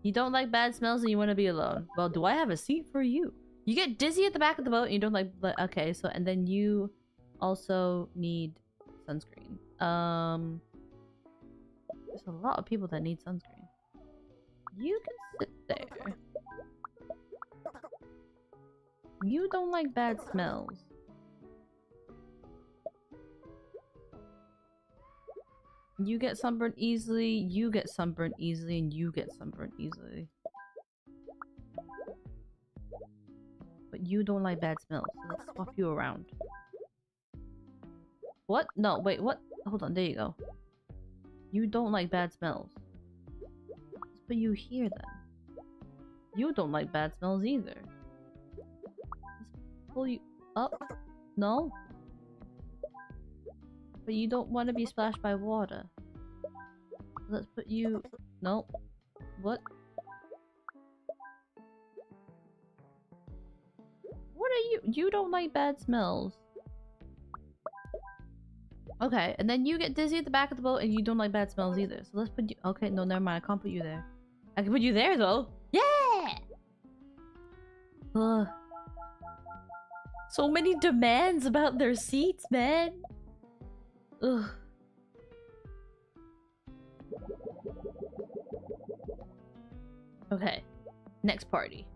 You don't like bad smells and you want to be alone. Well, do I have a seat for you? You get dizzy at the back of the boat and you don't like... Okay, so... And then you also need sunscreen. There's a lot of people that need sunscreen. You can sit there. You don't like bad smells. You get sunburned easily, you get sunburned easily, and you get sunburned easily. But you don't like bad smells, so let's swap you around. What? No, wait, what? Hold on, there you go. You don't like bad smells. Let's put you here then. You don't like bad smells either. Let's pull you up. No? But you don't want to be splashed by water. Let's put you... No. What? What are you? You don't like bad smells. Okay, and then you get dizzy at the back of the boat and you don't like bad smells either. So let's put you... Okay, no, never mind. I can't put you there. I can put you there though. Yeah! Ugh. So many demands about their seats, man. Ugh. Okay. Next party.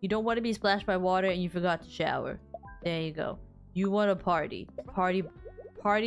You don't want to be splashed by water and you forgot to shower. There you go. You want to party. Party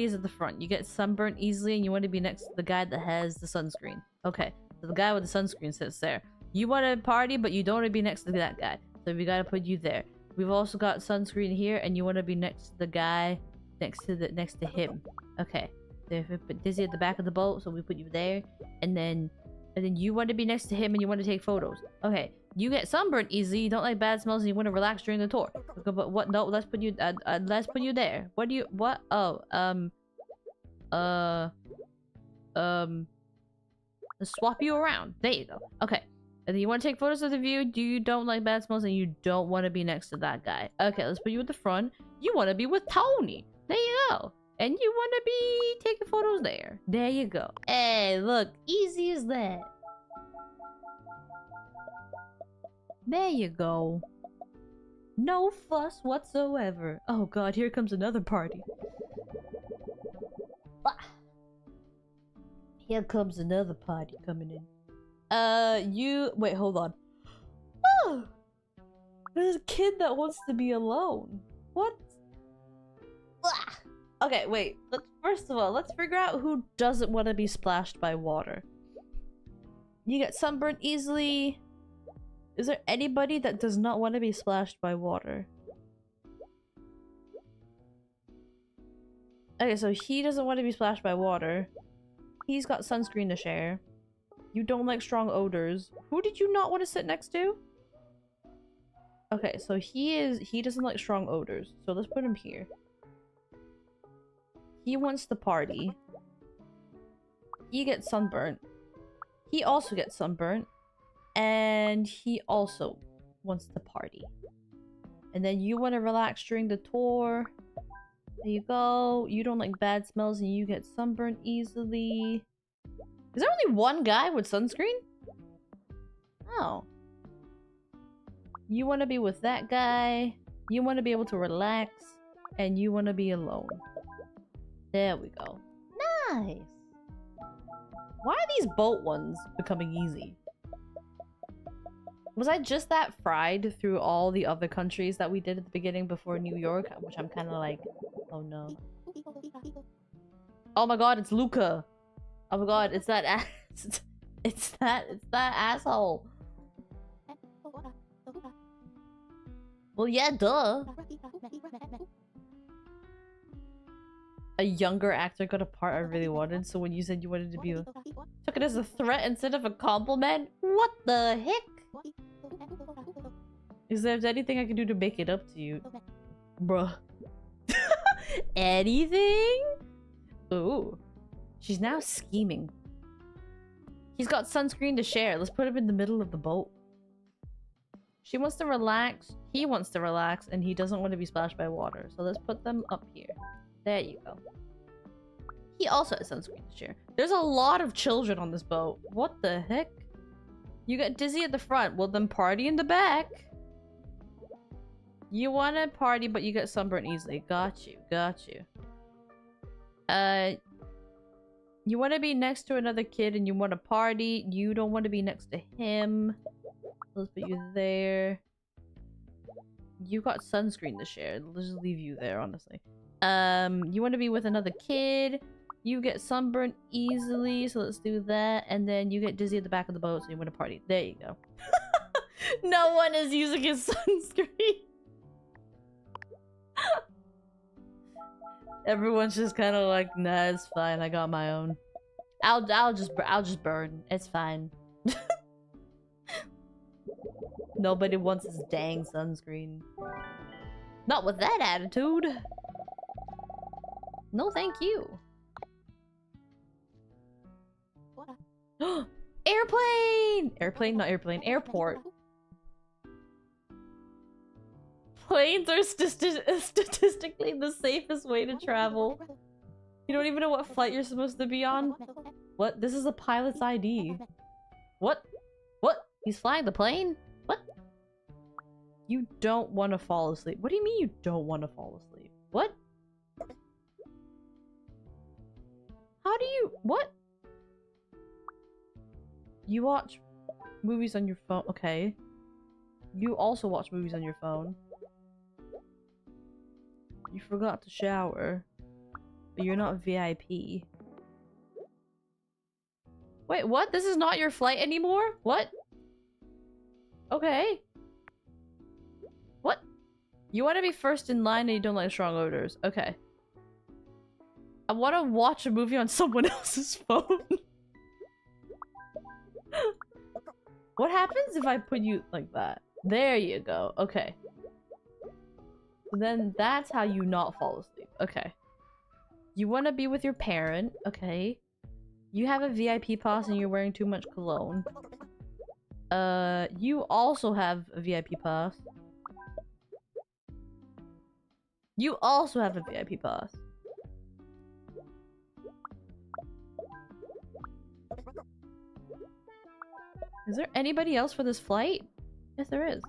is at the front. You get sunburned easily and you want to be next to the guy that has the sunscreen. Okay. So the guy with the sunscreen sits there. You want to party, but you don't want to be next to that guy. So we gotta put you there. We've also got sunscreen here and you want to be next to the guy next to him. Okay. So if we put Dizzy at the back of the boat, so we put you there, and then you want to be next to him and you want to take photos. Okay. You get sunburned easily, you don't like bad smells, and you want to relax during the tour. But what? No, let's put you there. What do you? What? Oh, let's swap you around. There you go. Okay. And then you want to take photos of the view. You don't like bad smells and you don't want to be next to that guy. Okay, let's put you at the front. You want to be with Tony. There you go. And you want to be taking photos there. There you go. Hey, look. Easy as that. There you go. No fuss whatsoever. Oh god, here comes another party. Here comes another party coming in. Wait, hold on. Oh! There's a kid that wants to be alone. What? Okay, wait. First of all, let's figure out who doesn't want to be splashed by water. You get sunburned easily. Is there anybody that does not want to be splashed by water? Okay, so he doesn't want to be splashed by water. He's got sunscreen to share. You don't like strong odors. Who did you not want to sit next to? Okay, so he doesn't like strong odors. So let's put him here. He wants to party. He gets sunburnt. He also gets sunburnt. And he also wants to party. And then you want to relax during the tour. There you go. You don't like bad smells and you get sunburned easily. Is there only one guy with sunscreen? Oh. You want to be with that guy. You want to be able to relax. And you want to be alone. There we go. Nice. Why are these boat ones becoming easy? Was I just that fried through all the other countries that we did at the beginning before New York? Which I'm kind of like, oh no. Oh my god, it's Luca. Oh my god, it's that ass. It's that asshole. Well, yeah, duh. A younger actor got a part I really wanted, so when you said you wanted to be... Took it as a threat instead of a compliment? What the heck? Is there anything I can do to make it up to you? Bruh. Anything? Ooh. She's now scheming. He's got sunscreen to share. Let's put him in the middle of the boat. She wants to relax. He wants to relax. And he doesn't want to be splashed by water. So let's put them up here. There you go. He also has sunscreen to share. There's a lot of children on this boat. What the heck? You get dizzy at the front. Well, then party in the back. You want to party, but you get sunburned easily. Got you. Got you. You want to be next to another kid and you want to party. You don't want to be next to him. Let's put you there. You got sunscreen to share. Let's just leave you there, honestly. You want to be with another kid. You get sunburned easily, so let's do that. And then you get dizzy at the back of the boat, so you want to party. There you go. No one is using his sunscreen. Everyone's just kind of like, nah, it's fine. I got my own. I'll just burn. It's fine. Nobody wants his dang sunscreen. Not with that attitude. No, thank you. Airplane! Airplane, not airplane. Airport. Planes are statistically the safest way to travel. You don't even know what flight you're supposed to be on? What? This is a pilot's ID. What? What? He's flying the plane? What? You don't want to fall asleep. What do you mean you don't want to fall asleep? What? How do you... What? You watch movies on your phone. Okay. You also watch movies on your phone. You forgot to shower. But you're not VIP. Wait, what? This is not your flight anymore? What? Okay. What? You want to be first in line and you don't like strong odors. Okay. I want to watch a movie on someone else's phone. What happens if I put you like that? There you go. Okay. Then that's how you not fall asleep. Okay. You want to be with your parent. Okay. You have a VIP pass and you're wearing too much cologne. You also have a VIP pass. You also have a VIP pass. Is there anybody else for this flight? Yes, there is.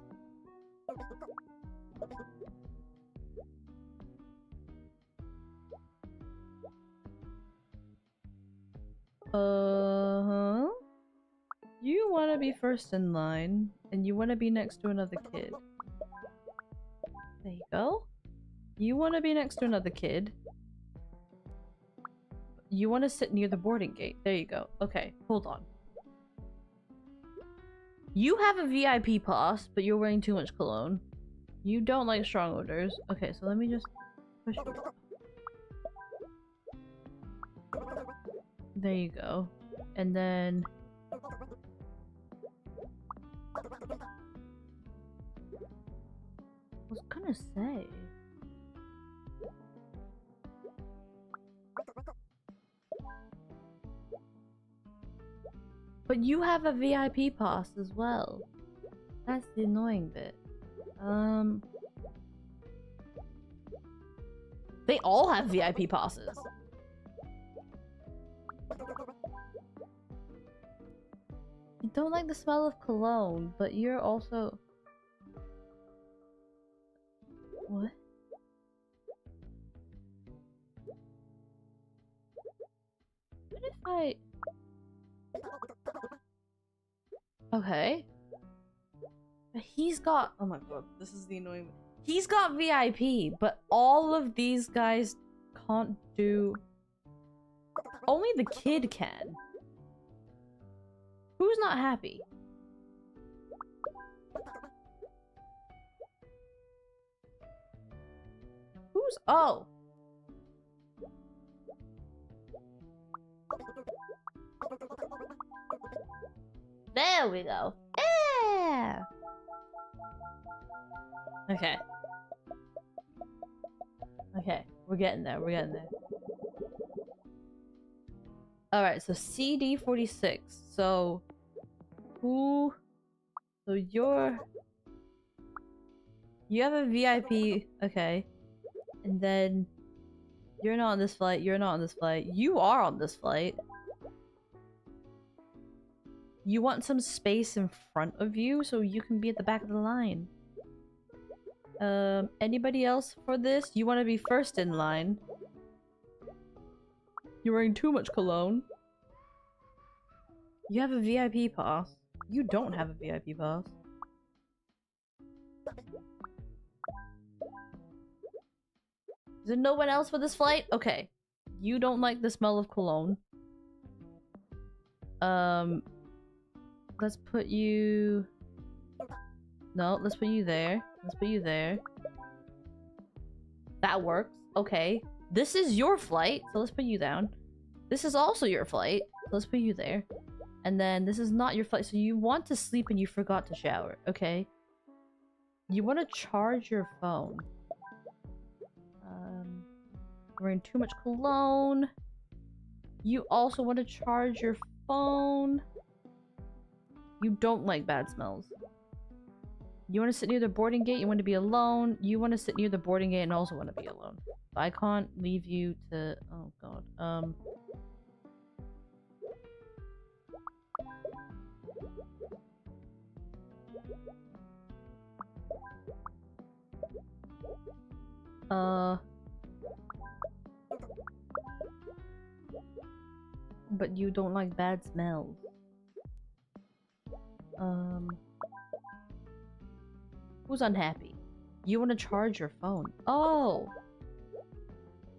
You want to be first in line, and you want to be next to another kid. There you go. You want to be next to another kid. You want to sit near the boarding gate. There you go. Okay, hold on. You have a VIP pass, but you're wearing too much cologne. You don't like strong odors. Okay, so let me just push you. There you go. And then... I was gonna say... But you have a VIP pass as well. That's the annoying bit. They all have VIP passes. You don't like the smell of cologne, but you're also... What? What if I... Okay. But he's got... Oh my god, this is the annoying... He's got VIP, but all of these guys can't do... Only the kid can. Who's not happy? Who's... Oh! There we go. Yeah! Okay. Okay, we're getting there, we're getting there. Alright, so CD46. So... Who... So you're... You have a VIP, okay. And then... You're not on this flight, you're not on this flight. You are on this flight. You want some space in front of you so you can be at the back of the line. Anybody else for this? You want to be first in line. You're wearing too much cologne. You have a VIP pass. You don't have a VIP pass. Is there no one else for this flight? Okay. You don't like the smell of cologne. Let's put you... No, let's put you there. Let's put you there. That works. Okay. This is your flight, so let's put you down. This is also your flight, so let's put you there. And then this is not your flight, so you want to sleep and you forgot to shower. Okay. You want to charge your phone. Wearing too much cologne. You also want to charge your phone. You don't like bad smells. You want to sit near the boarding gate, you want to be alone. You want to sit near the boarding gate and also want to be alone. I can't leave you to... Oh god. But you don't like bad smells. Who's unhappy? You want to charge your phone. Oh!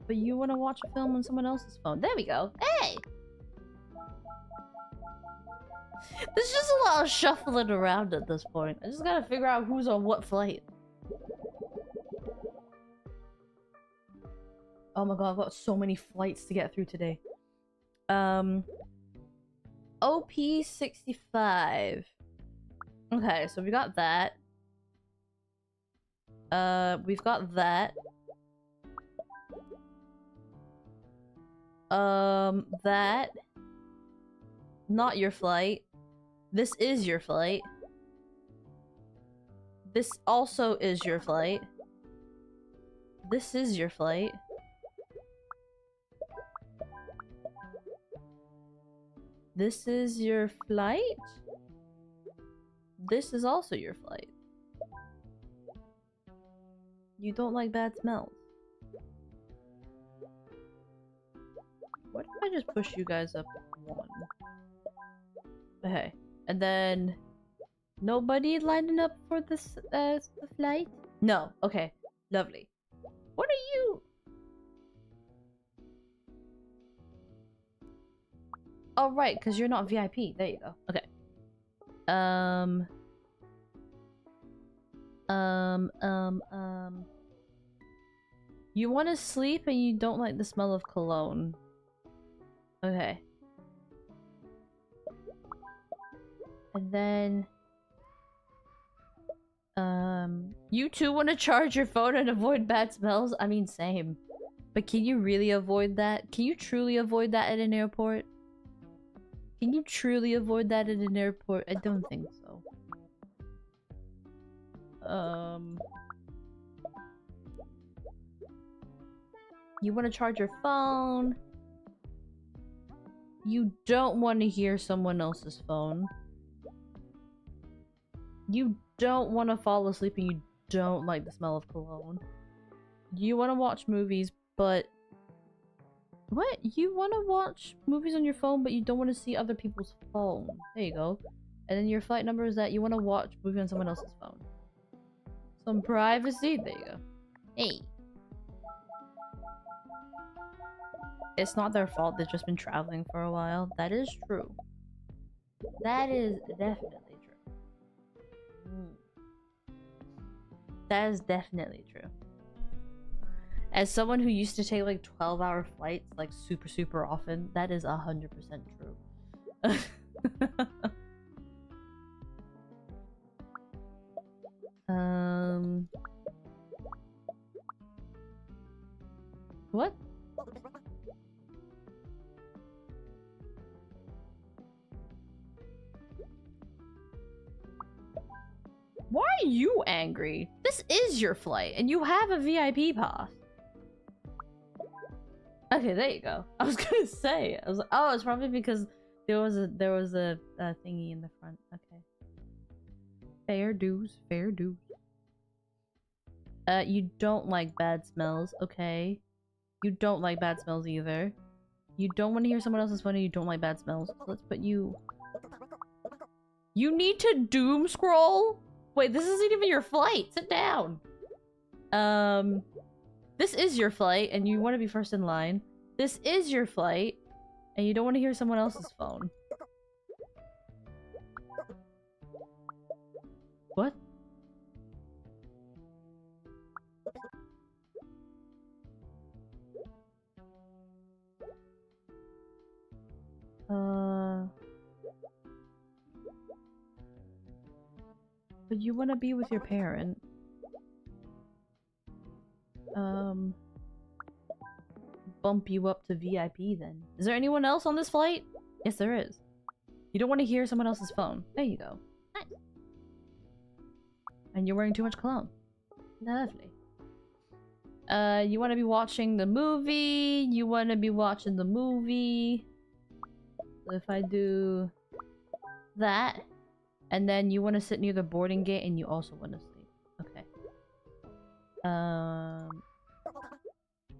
But you want to watch a film on someone else's phone. There we go. Hey! There's just a lot of shuffling around at this point. I just gotta figure out who's on what flight. Oh my god, I've got so many flights to get through today. OP65. Okay, so we got that. We've got that. That. Not your flight. This is your flight. This also is your flight. This is your flight. This is your flight? This is also your flight. You don't like bad smells. What if I just push you guys up one? Okay. And then nobody lining up for this the flight? No. Okay. Lovely. What are you? Oh right, because you're not VIP. There you go. Okay. You want to sleep and you don't like the smell of cologne. Okay. And then you two want to charge your phone and avoid bad smells? I mean, same. But can you really avoid that? Can you truly avoid that at an airport? Can you truly avoid that at an airport? I don't think so. You want to charge your phone. You don't want to hear someone else's phone. You don't want to fall asleep and you don't like the smell of cologne. You want to watch movies, but... What? You want to watch movies on your phone, but you don't want to see other people's phone. There you go. And then your flight number is that you want to watch a movie on someone else's phone. Some privacy? There you go. Hey. It's not their fault, they've just been traveling for a while. That is true. That is definitely true. That is definitely true. As someone who used to take like 12-hour flights like super often, that is 100% true. What? Why are you angry? This is your flight and you have a VIP pass. Okay, there you go. I was gonna say, I was like, oh, it's probably because there was a thingy in the front. Okay. Fair dues, fair dues. You don't like bad smells, okay? You don't like bad smells either. You don't want to hear someone else's phone and you don't like bad smells. So let's put you... You need to doom scroll? Wait, this isn't even your flight. Sit down. This is your flight and you want to be first in line. This is your flight and you don't want to hear someone else's phone. What? But you want to be with your parent. Bump you up to VIP then. Is there anyone else on this flight? Yes, there is. You don't want to hear someone else's phone. There you go. Nice. And you're wearing too much cologne. Lovely. You want to be watching the movie. You want to be watching the movie. So if I do that, and then you want to sit near the boarding gate, and you also want to sleep. Okay.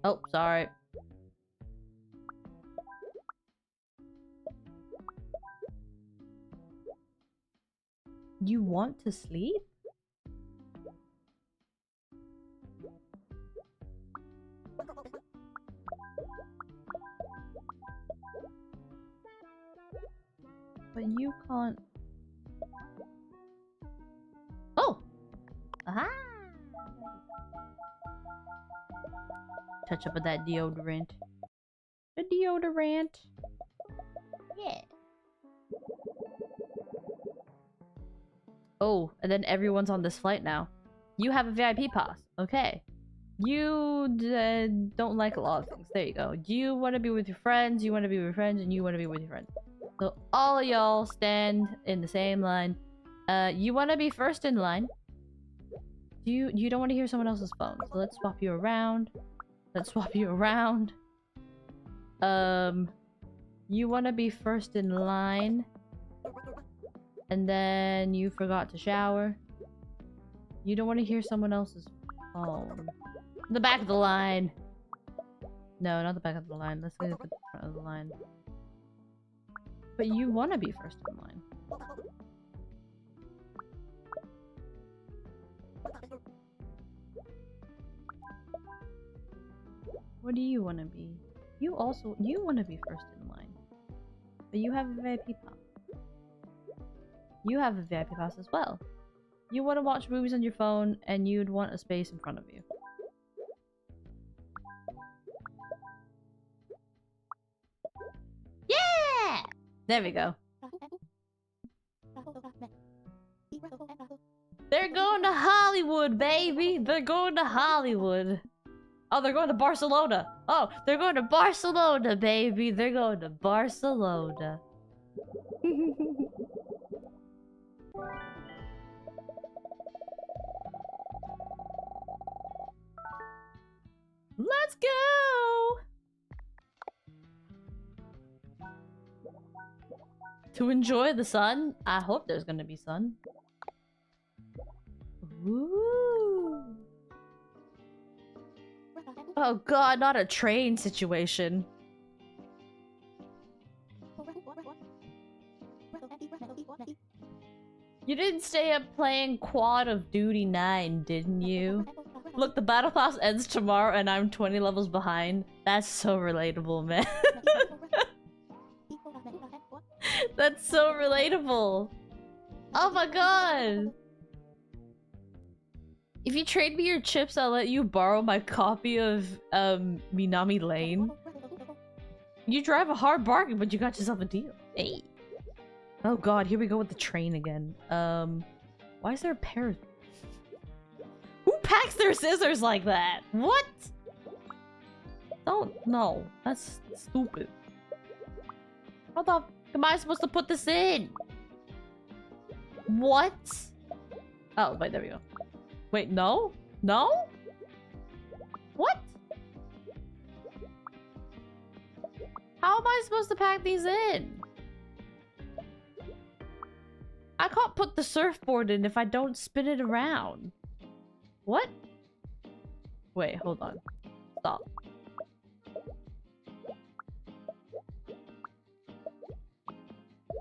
Oh, sorry. You want to sleep? But you can't... Oh! Aha! Touch up with that deodorant. The deodorant. Yeah. Oh, and then everyone's on this flight now. You have a VIP pass. Okay. You don't like a lot of things. There you go. You want to be with your friends, you want to be with your friends, and you want to be with your friends. So all of y'all stand in the same line. You want to be first in line. You don't want to hear someone else's phone. So let's swap you around. Let's swap you around. You want to be first in line. And then you forgot to shower. You don't want to hear someone else's phone. The back of the line. No, not the back of the line. Let's get at the front of the line. But you want to be first in line. What do you want to be? You want to be first in line. But you have a VIP pass. You have a VIP pass as well. You want to watch movies on your phone and you'd want a space in front of you. Yeah! There we go. They're going to Hollywood, baby! They're going to Hollywood. Oh, they're going to Barcelona. Oh, they're going to Barcelona, baby. They're going to Barcelona. Let's go! To enjoy the sun? I hope there's gonna be sun. Ooh. Oh god, not a train situation. You didn't stay up playing Quad of Duty 9, didn't you? Look, the battle pass ends tomorrow and I'm 20 levels behind. That's so relatable, man. That's so relatable. Oh my god. If you trade me your chips, I'll let you borrow my copy of Minami Lane. You drive a hard bargain, but you got yourself a deal. Hey. Oh god, here we go with the train again. Why is there a pair of... Who packs their scissors like that? What? Don't... No. That's stupid. How the f am I supposed to put this in? What? Oh, wait, there we go. Wait, no? No? What? How am I supposed to pack these in? I can't put the surfboard in if I don't spin it around. What? Wait, hold on. Stop.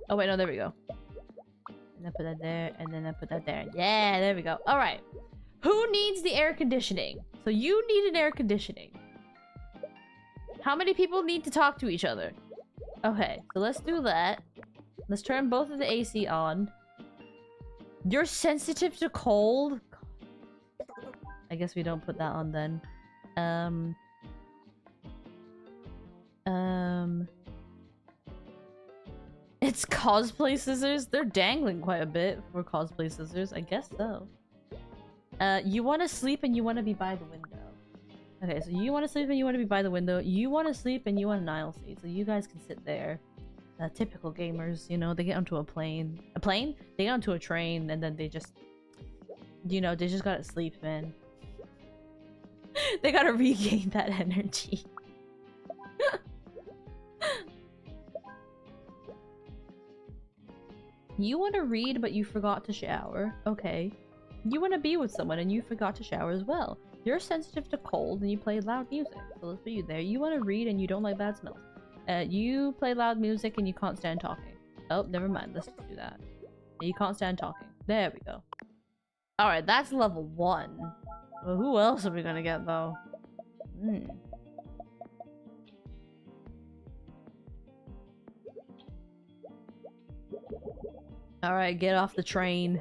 Oh wait, no, there we go. And I put that there, and then I put that there. Yeah, there we go. Alright. Who needs the air conditioning? So you need an air conditioning. How many people need to talk to each other? Okay, so let's do that. Let's turn both of the AC on. You're sensitive to cold? I guess we don't put that on then. It's cosplay scissors? They're dangling quite a bit for cosplay scissors. I guess so. You want to sleep and you want to be by the window. Okay, so you want to sleep and you want to be by the window. You want to sleep and you want an aisle seat. So you guys can sit there. Typical gamers, you know, they get onto a plane. A plane? They get onto a train and then they just... You know, they just gotta sleep, man. They gotta regain that energy. You want to read, but you forgot to shower. Okay. You want to be with someone and you forgot to shower as well. You're sensitive to cold and you play loud music. So let's put you there. You want to read and you don't like bad smells. You play loud music and you can't stand talking. Oh, never mind. Let's just do that. You can't stand talking. There we go. Alright, that's level 1. Well, who else are we gonna get, though? Alright, get off the train.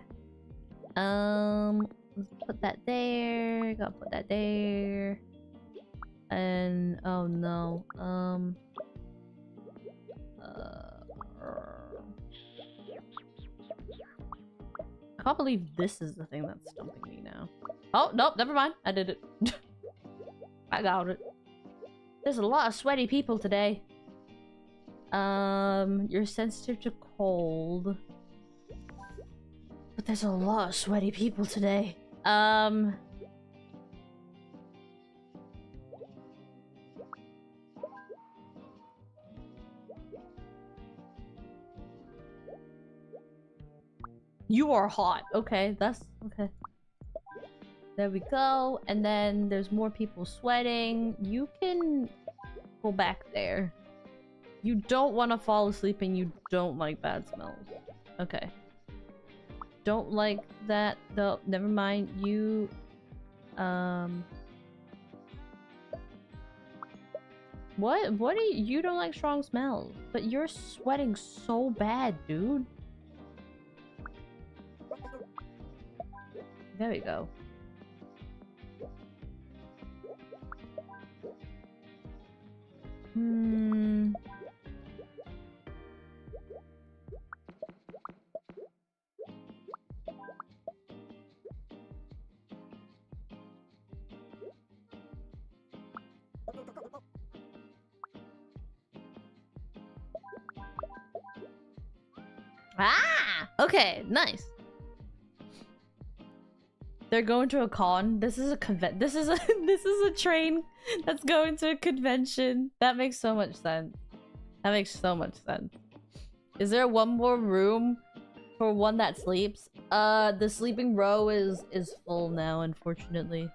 Let's put that there. Gotta put that there. And... oh no. I can't believe this is the thing that's stumping me now. Oh, nope, never mind. I did it. I got it. There's a lot of sweaty people today. You're sensitive to cold. But there's a lot of sweaty people today. You are hot. Okay, that's okay. There we go. And then there's more people sweating. You can go back there. You don't want to fall asleep and you don't like bad smells. Okay. Don't like that though. Never mind. You what do you don't like strong smells, but you're sweating so bad, dude. There we go. Ah! Okay, nice. They're going to a con. This is a this is a train that's going to a convention. That makes so much sense. That makes so much sense. Is there one more room for one that sleeps? The sleeping row is full now, unfortunately.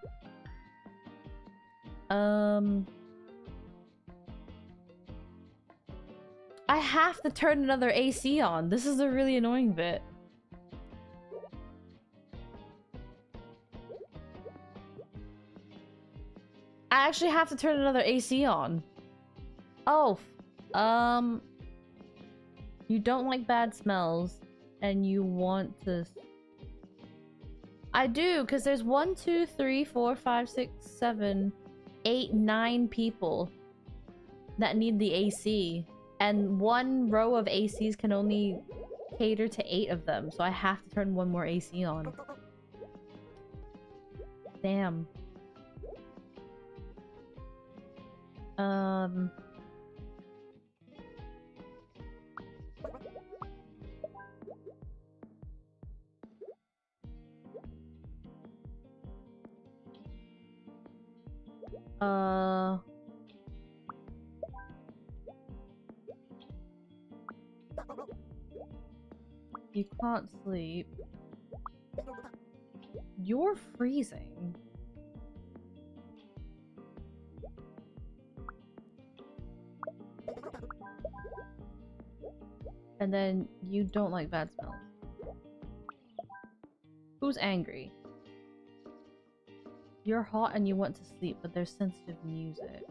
I have to turn another AC on. This is a really annoying bit. I actually have to turn another AC on. Oh, you don't like bad smells, and you want to... I do, because there's 1, 2, 3, 4, 5, 6, 7, 8, 9 people that need the AC. And one row of ACs can only cater to 8 of them, so I have to turn one more AC on. Damn. You can't sleep. You're freezing. And then you don't like bad smells. Who's angry? You're hot and you want to sleep, but there's sensitive music.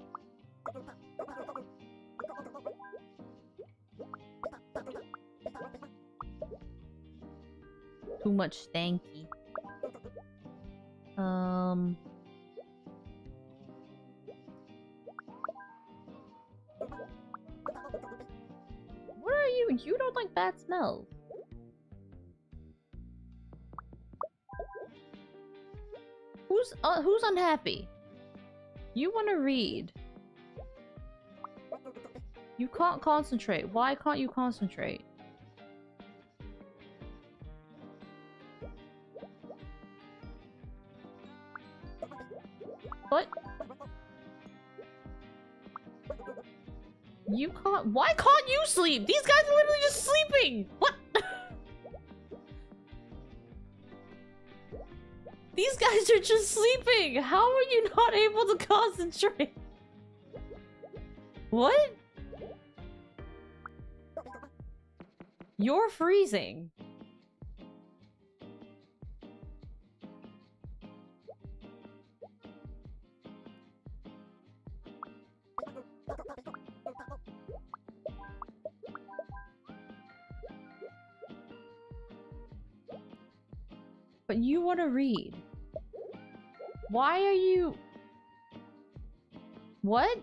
Too much stanky. What are you? You don't like bad smells. Who's unhappy? You want to read. You can't concentrate. Why can't you concentrate? What? You can't- Why can't you sleep? These guys are literally just sleeping! What? These guys are just sleeping! How are you not able to concentrate? What? You're freezing. But you want to read. Why are you... What?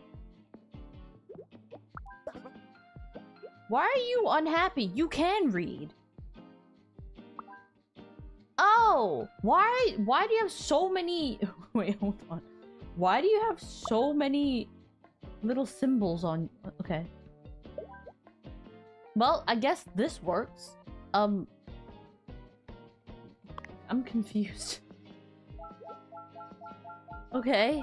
Why are you unhappy? You can read. Oh! Why do you have so many... Wait, hold on. Why do you have so many little symbols on... Okay. Well, I guess this works. I'm confused. Okay.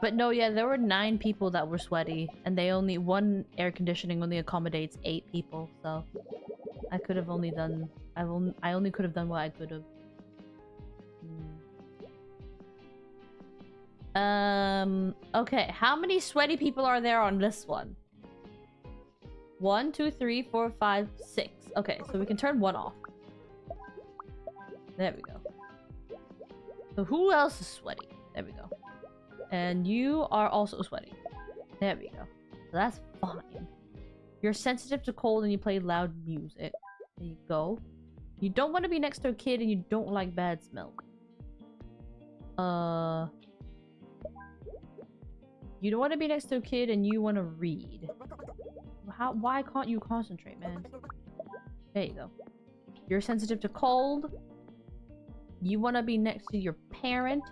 But no, yeah, there were 9 people that were sweaty, and one air conditioning only accommodates 8 people, so I could have only done I only could have done what I could have. Okay, how many sweaty people are there on this one? 1, 2, 3, 4, 5, 6. Okay, so we can turn 1 off. There we go. So who else is sweaty? There we go. And you are also sweaty. There we go. So that's fine. You're sensitive to cold and you play loud music. There you go. You don't want to be next to a kid and you don't like bad smell. You don't want to be next to a kid and you want to read. Why can't you concentrate, man? There you go. You're sensitive to cold. You want to be next to your parent.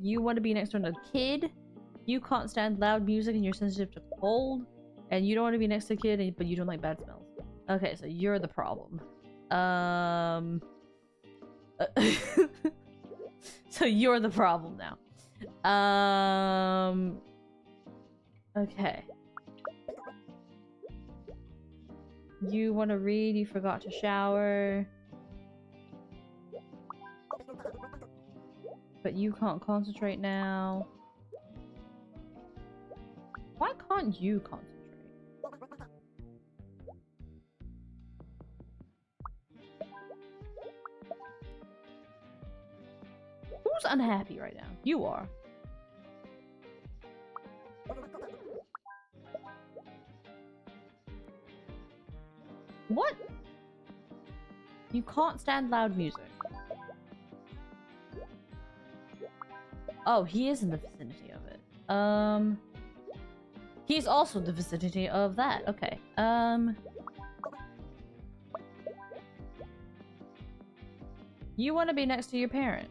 You want to be next to another kid. You can't stand loud music and you're sensitive to cold. And you don't want to be next to a kid, but you don't like bad smells. Okay, so you're the problem. So you're the problem now. Okay. You want to read, you forgot to shower. But you can't concentrate now. Why can't you concentrate? Who's unhappy right now? You are. What? You can't stand loud music. Oh, he is in the vicinity of it. He's also in the vicinity of that. Okay. You want to be next to your parent.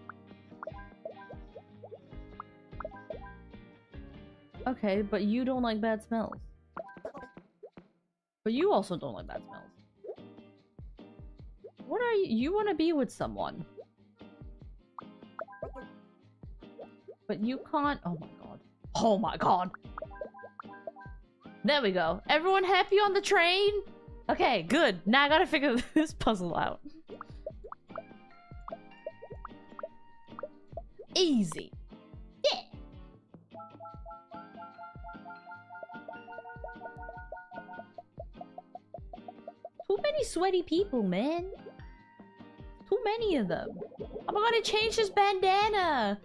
Okay, but you don't like bad smells. But you also don't like bad smells. What are you? You want to be with someone. But you can't. Oh my god. Oh my god. There we go. Everyone happy on the train? Okay, good. Now I gotta figure this puzzle out. Easy. Yeah. Too many sweaty people, man. Too many of them. Oh my god, it changed his bandana.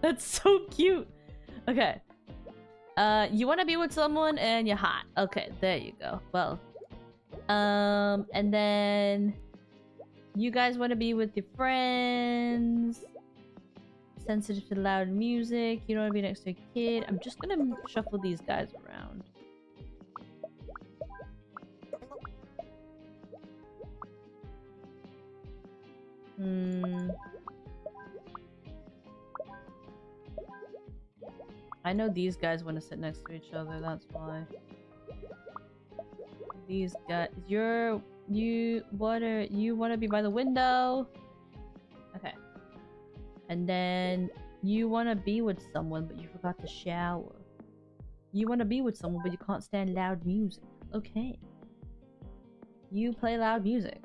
That's so cute. Okay. You want to be with someone and you're hot. Okay, there you go. Well. And then you guys want to be with your friends. Sensitive to loud music. You don't want to be next to a kid. I'm just gonna shuffle these guys around. I know these guys want to sit next to each other, that's why. These guys, you want to be by the window? Okay. And then you want to be with someone, but you forgot to shower. You want to be with someone, but you can't stand loud music. Okay. You play loud music.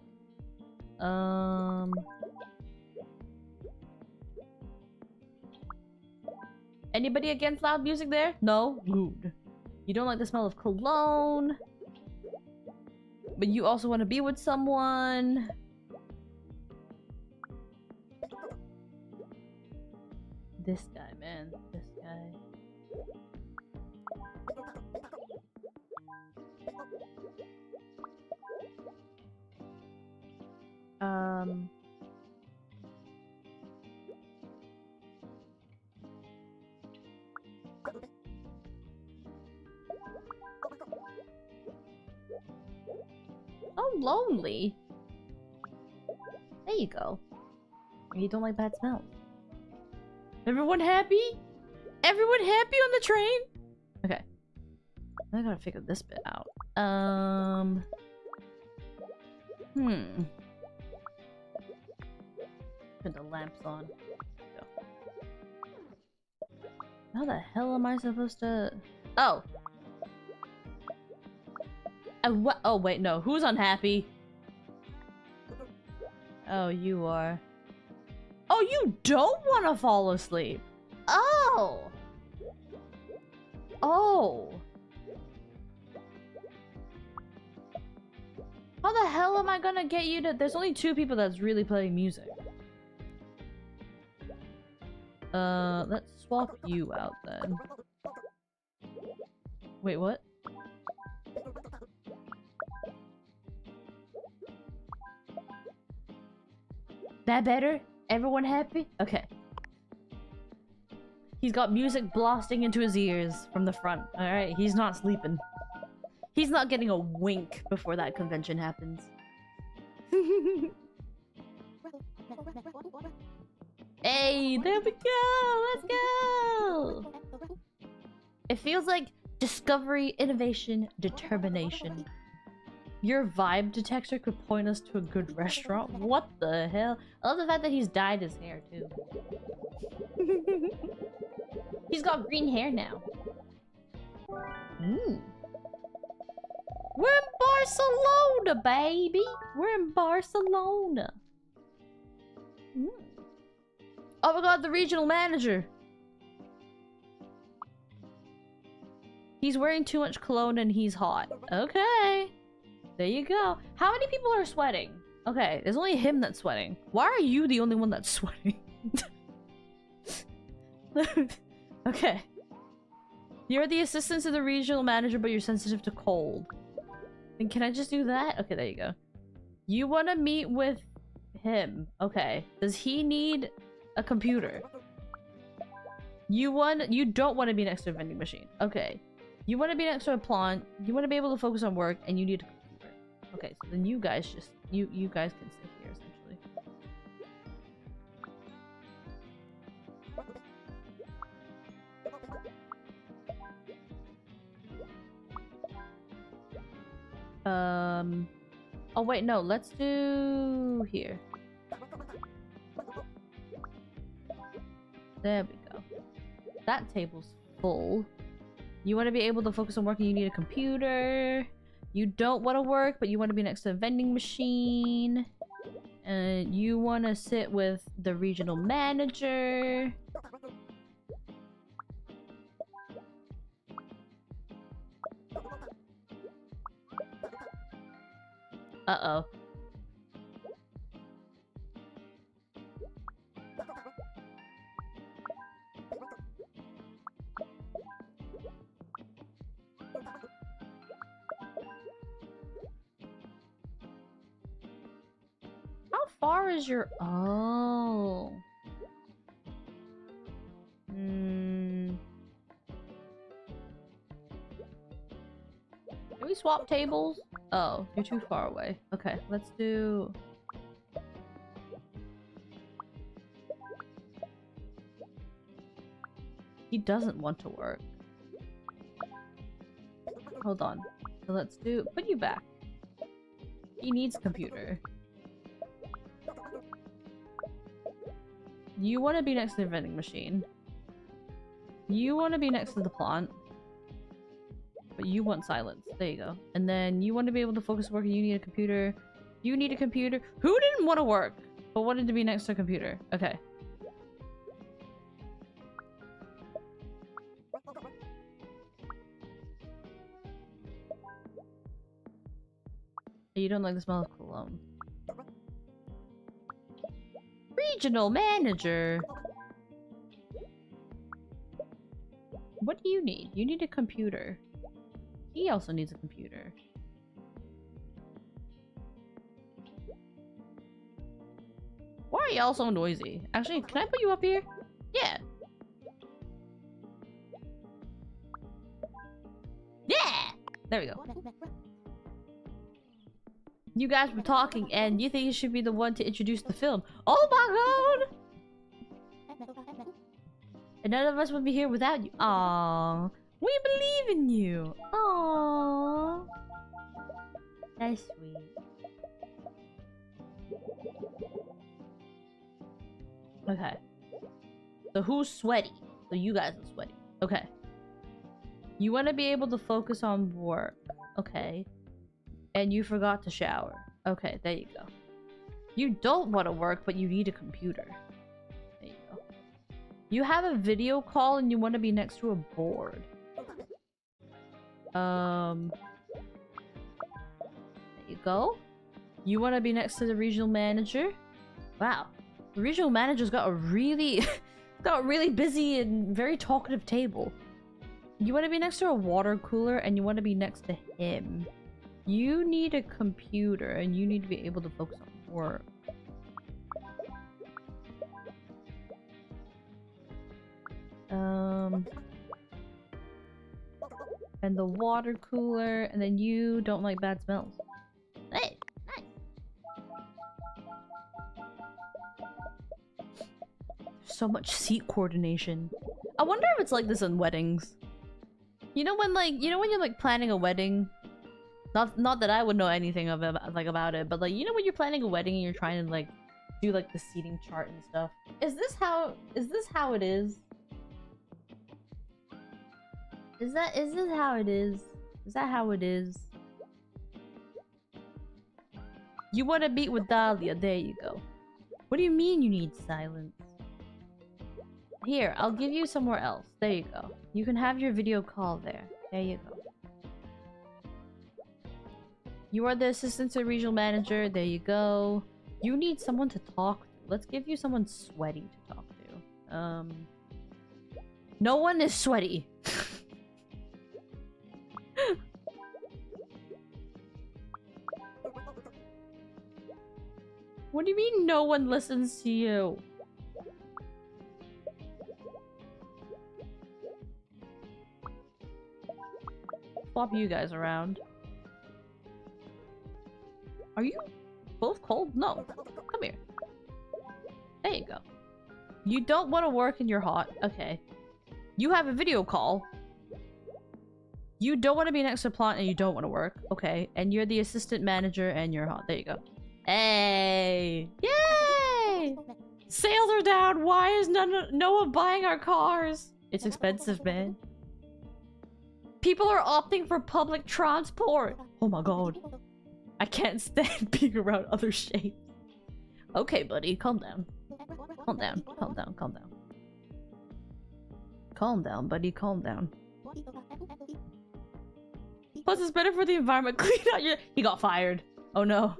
Anybody against loud music there? No? Rude. You don't like the smell of cologne. But you also want to be with someone. This guy, man. This guy. Oh, lonely. There you go. You don't like bad smells. Everyone happy? Everyone happy on the train? Okay. I gotta figure this bit out. Put the lamps on. Go. How the hell am I supposed to... Oh! What? Oh, wait, no. Who's unhappy? Oh, you are. Oh, you don't want to fall asleep! Oh! Oh! How the hell am I gonna get you to- There's only 2 people that's really playing music. Let's swap you out then. Wait, what? That better? Everyone happy? Okay. He's got music blasting into his ears from the front. Alright, he's not sleeping. He's not getting a wink before that convention happens. Hey, there we go! Let's go! It feels like discovery, innovation, determination. Your vibe detector could point us to a good restaurant? What the hell? I love the fact that he's dyed his hair, too. He's got green hair now. We're in Barcelona, baby! We're in Barcelona. Oh my god, the regional manager! He's wearing too much cologne and he's hot. Okay. There you go. How many people are sweating? Okay, there's only him that's sweating. Why are you the only one that's sweating? Okay. You're the assistant to the regional manager, but you're sensitive to cold. Then can I just do that? Okay, there you go. You want to meet with him. Okay. Does he need a computer? You don't want to be next to a vending machine. Okay. You want to be next to a plant. You want to be able to focus on work, and you need a computer. Okay, so then you guys just you guys can sit here essentially. Oh wait, no, let's do here. There we go. That table's full. You want to be able to focus on work and you need a computer. You don't want to work, but you want to be next to a vending machine. And you want to sit with the regional manager. Uh-oh. How far is your... Oh. Can we swap tables? Oh, you're too far away. Okay, let's do... He doesn't want to work. Hold on. So let's do... Put you back. He needs a computer. You want to be next to the vending machine. You want to be next to the plant. But you want silence. There you go. And then you want to be able to focus work and you need a computer. You need a computer. Who didn't want to work but wanted to be next to a computer? Okay. You don't like the smell of cologne. Regional manager! What do you need? You need a computer. He also needs a computer. Why are y'all so noisy? Actually, can I put you up here? Yeah! Yeah! There we go. You guys were talking and you think you should be the one to introduce the film. Oh my god! And none of us would be here without you. Aww. We believe in you. Aww. That's sweet. Okay. So who's sweaty? So you guys are sweaty. Okay. You want to be able to focus on work. Okay. And you forgot to shower. Okay, there you go. You don't want to work, but you need a computer. There you go. You have a video call and you want to be next to a board. There you go. You want to be next to the regional manager. Wow. The regional manager's got a really... got a really busy and very talkative table. You want to be next to a water cooler and you want to be next to him. You need a computer and you need to be able to focus on work. And the water cooler, and then you don't like bad smells. Hey, nice. So much seat coordination. I wonder if it's like this in weddings. You know when when you're like planning a wedding? Not that I would know anything of it, about it, but like you know when you're planning a wedding and you're trying to like do like the seating chart and stuff. Is this how it is? Is this how it is? Is that how it is? You want to meet with Dahlia, there you go. What do you mean you need silence? Here, I'll give you somewhere else. There you go. You can have your video call there. There you go. You are the assistant to the regional manager. There you go. You need someone to talk to. Let's give you someone sweaty to talk to. No one is sweaty. What do you mean no one listens to you? Swap you guys around. Are you both cold? No. Come here. There you go. You don't want to work and you're hot. Okay. You have a video call. You don't want to be next to a plant and you don't want to work. Okay. And you're the assistant manager and you're hot. There you go. Hey! Yay! Sales are down! Why is no one buying our cars? It's expensive, man. People are opting for public transport! Oh my god. I can't stand being around other shapes. Okay, buddy, calm down. Calm down, calm down, calm down. Calm down, buddy, calm down. Plus, it's better for the environment. Clean out your... He got fired. Oh no.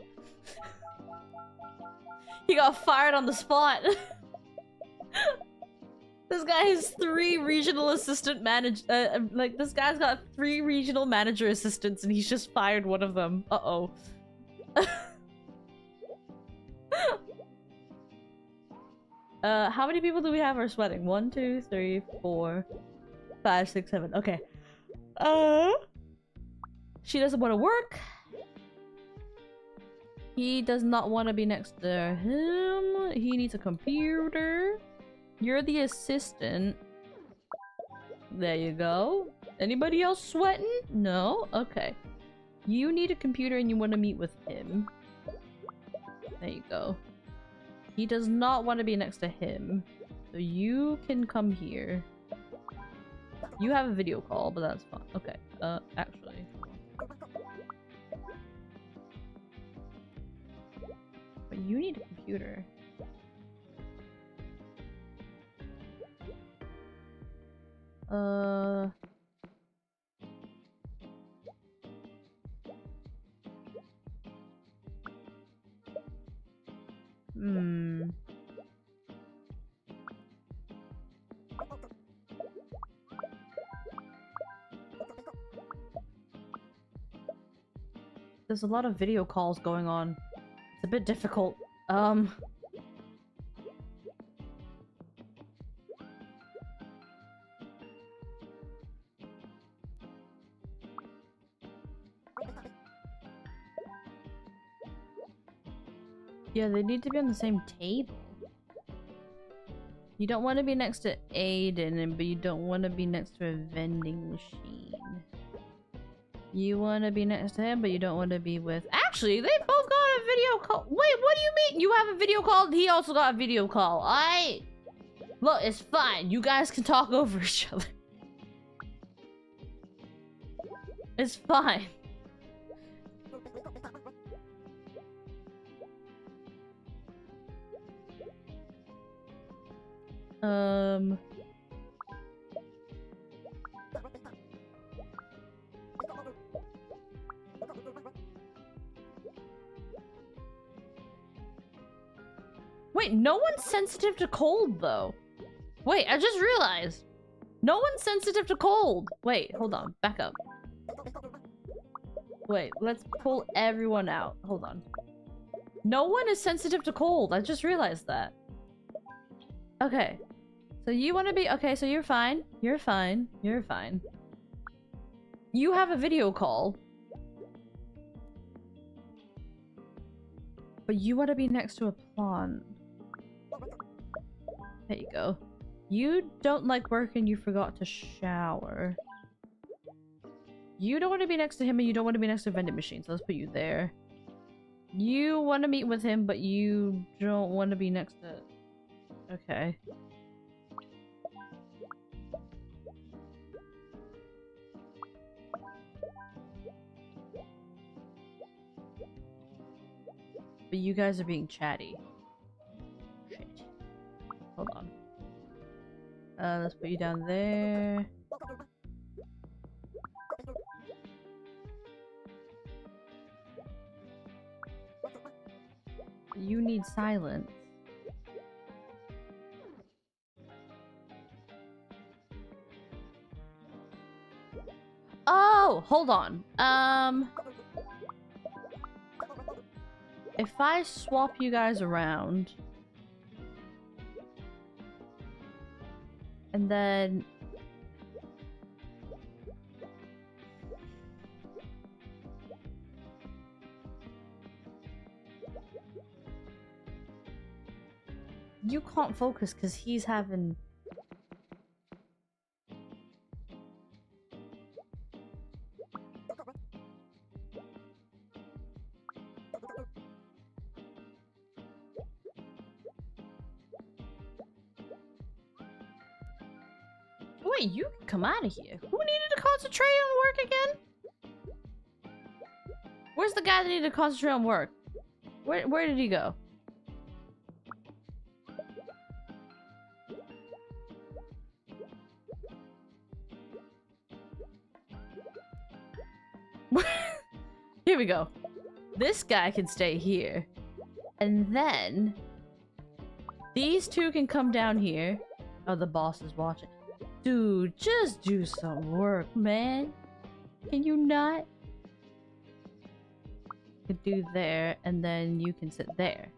He got fired on the spot. This guy has 3 regional assistant this guy's got 3 regional manager assistants and he's just fired one of them. Uh-oh. How many people do we have are sweating? 1, 2, 3, 4, 5, 6, 7. Okay. She doesn't want to work. He does not want to be next to him. He needs a computer. You're the assistant. There you go. Anybody else sweating? No? Okay. You need a computer and you want to meet with him. There you go. He does not want to be next to him. So you can come here. You have a video call, but that's fine. Okay. Actually. But you need a computer. There's a lot of video calls going on. It's a bit difficult. Yeah, they need to be on the same table. You don't want to be next to Aiden, but you don't want to be next to a vending machine. You want to be next to him, but you don't want to be with... Actually, they both got a video call. Wait, what do you mean? You have a video call? He also got a video call. Look, it's fine. You guys can talk over each other. It's fine. Wait, no one's sensitive to cold, though. Wait, I just realized. No one's sensitive to cold. Wait, hold on. Back up. Wait, let's pull everyone out. Hold on. No one is sensitive to cold. I just realized that. Okay. So you want to be... Okay, so you're fine. You're fine. You're fine. You have a video call. But you want to be next to a plant. There you go. You don't like work and you forgot to shower. You don't want to be next to him and you don't want to be next to a vending machine, so let's put you there. You want to meet with him, but you don't want to be next to... Okay. But you guys are being chatty. Shit. Hold on. Let's put you down there. You need silence. Oh, hold on. If I swap you guys around and then you can't focus because he's having... Wait, you can come out of here. Who needed to concentrate on work again? Where's the guy that needed to concentrate on work? Where did he go? Here we go. This guy can stay here. And then these two can come down here. Oh, the boss is watching. Dude, just do some work, man. Can you not? You can do there, and then you can sit there.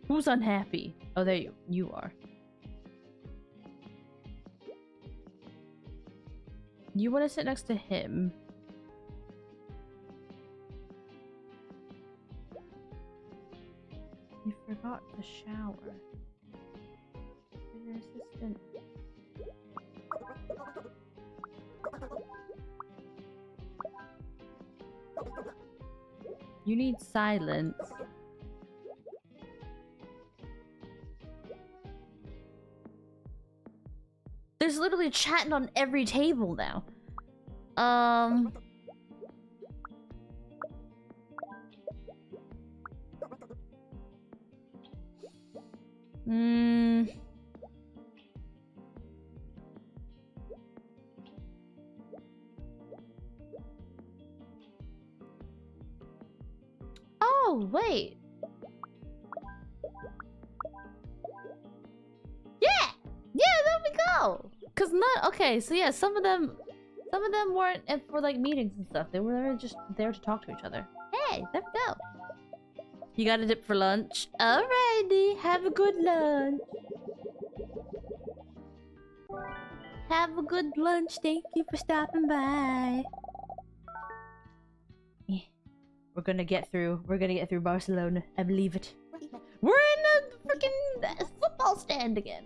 Who's unhappy? Oh, there you are. You want to sit next to him. You forgot to shower. Your assistant. You need silence. There's literally chatting on every table now. Oh, wait. Yeah! Yeah, there we go! Cause not okay, so yeah, some of them weren't for like meetings and stuff. They were just there to talk to each other. Hey, there we go. You got a dip for lunch? Alrighty, have a good lunch. Have a good lunch. Thank you for stopping by. We're gonna get through. We're gonna get through Barcelona. I believe it. We're in a freaking football stand again.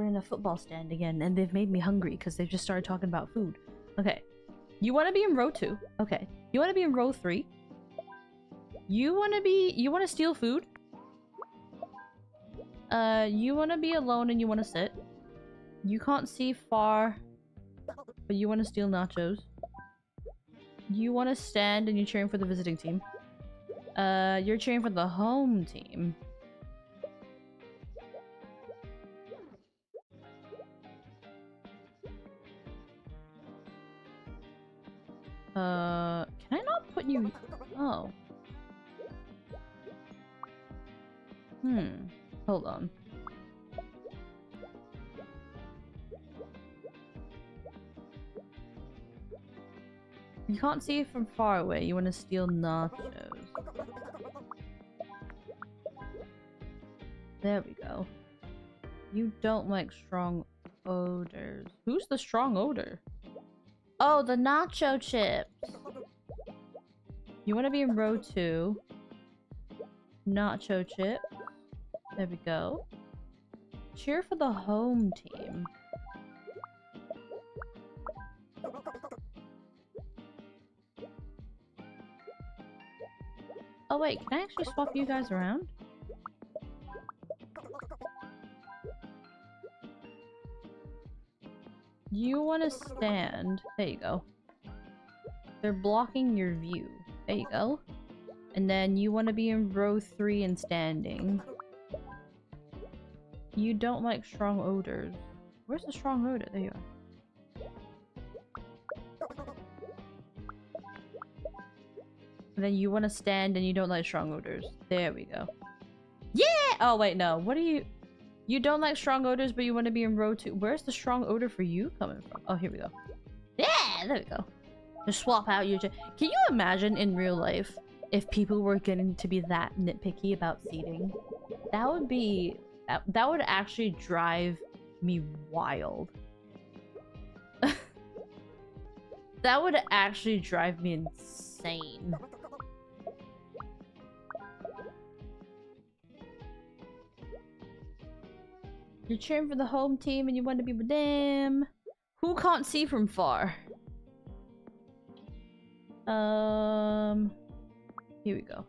in a football stand again, and they've made me hungry because they've just started talking about food. Okay. You want to be in row 2. Okay. You want to be in row 3. You want to steal food? You want to be alone and you want to sit. You can't see far, but you want to steal nachos. You want to stand and you're cheering for the visiting team. You're cheering for the home team. Can I not put you... Oh. Hold on. You can't see it from far away. You want to steal nachos. There we go. You don't like strong odors. Who's the strong odor? Oh, the nacho chips. You want to be in row 2. Nacho chips. There we go. Cheer for the home team. Oh wait, can I actually swap you guys around? You want to stand. There you go. They're blocking your view. There you go. And then you want to be in row 3 and standing. You don't like strong odors. Where's the strong odor? There you are. And then you want to stand and you don't like strong odors. There we go. Yeah! Oh wait, no. What are you... You don't like strong odors, but you want to be in row 2. Where's the strong odor for you coming from? Oh, here we go. Yeah! There we go. Just swap out your... Can you imagine in real life if people were getting to be that nitpicky about seating? That would be... That would actually drive me wild. That would actually drive me insane. You're cheering for the home team and you want to be with them. Who can't see from far? Here we go.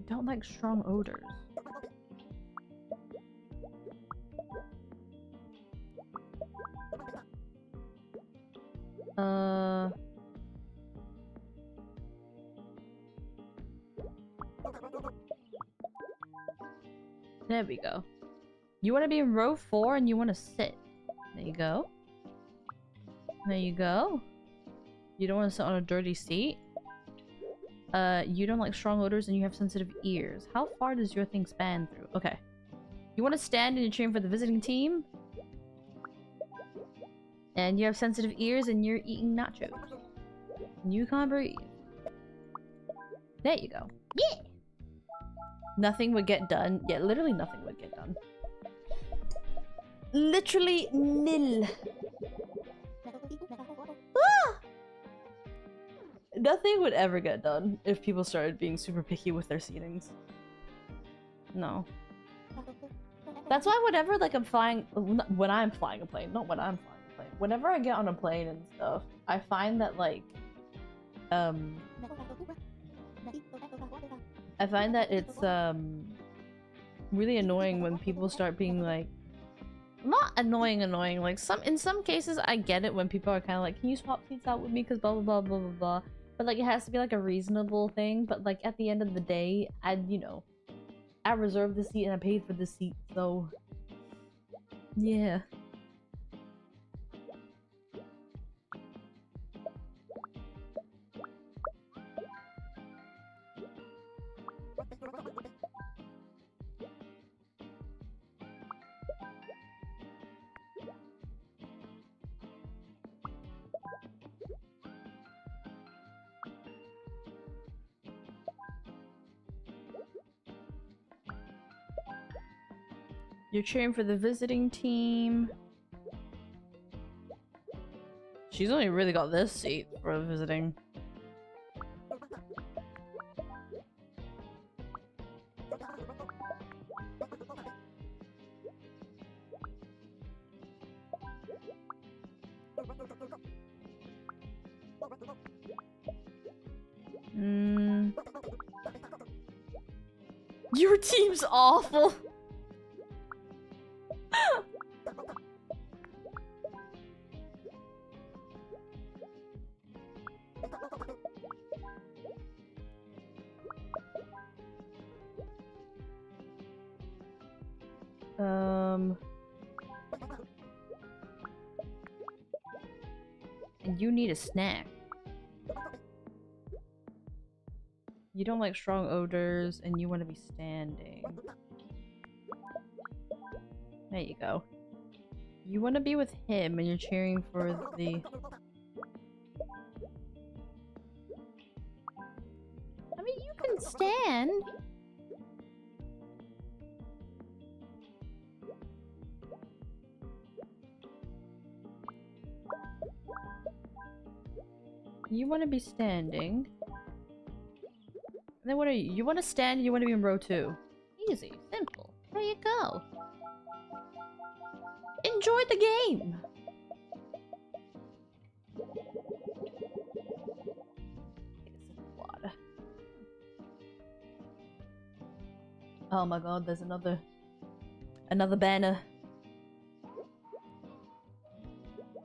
Don't like strong odors. There we go. You want to be in row 4 and you want to sit. There you go. There you go. You don't want to sit on a dirty seat. You don't like strong odors and you have sensitive ears. How far does your thing span through? Okay. You want to stand and you're cheering for the visiting team. And you have sensitive ears and you're eating nachos. And you can't breathe. There you go. Yeah! Nothing would get done. Yeah, literally nothing would get done. Literally nil. Ah! Nothing would ever get done if people started being super picky with their seatings. No. That's why whenever like I'm flying, when I'm flying a plane, not when I'm flying a plane. Whenever I get on a plane and stuff, I find that like, I find that it's really annoying when people start being like, not annoying, like in some cases I get it when people are kind of like, can you swap seats out with me because blah blah blah blah blah blah, but like it has to be like a reasonable thing. But like at the end of the day, I reserved the seat and I paid for the seat, so yeah. You're cheering for the visiting team. She's only really got this seat for visiting. Your team's awful. And you need a snack. You don't like strong odors, and you want to be standing. There you go. You want to be with him, and you're cheering for the... I mean, you can stand. You want to be standing. And then what are you? You want to stand, you want to be in row 2. Easy. Simple. There you go. Enjoy the game! Water. Oh my god, there's another banner.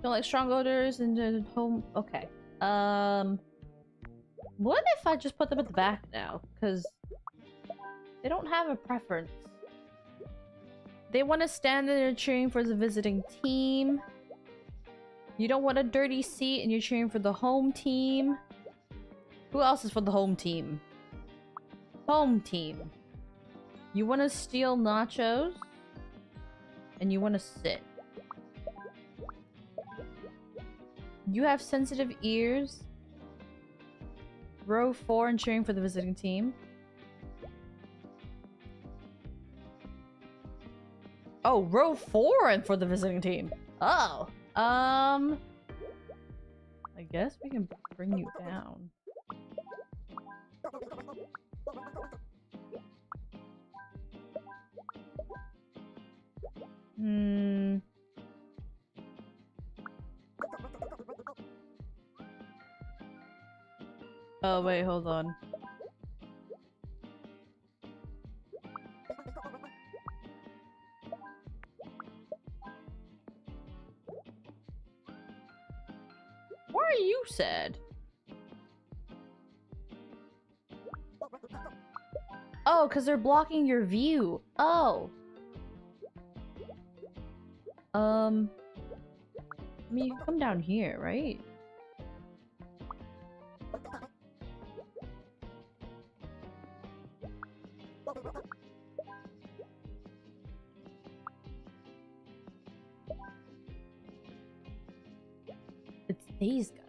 Don't like strong odors and home. Okay. What if I just put them at the back now? Because they don't have a preference. They want to stand there cheering for the visiting team. You don't want a dirty seat and you're cheering for the home team. Who else is for the home team? Home team. You want to steal nachos and you want to sit. You have sensitive ears. Row 4 and cheering for the visiting team. Oh, row 4 and for the visiting team. Oh. I guess we can bring you down. Oh, wait, hold on. Why are you sad? Oh, because they're blocking your view. Oh. I mean, you can come down here, right? It's these guys.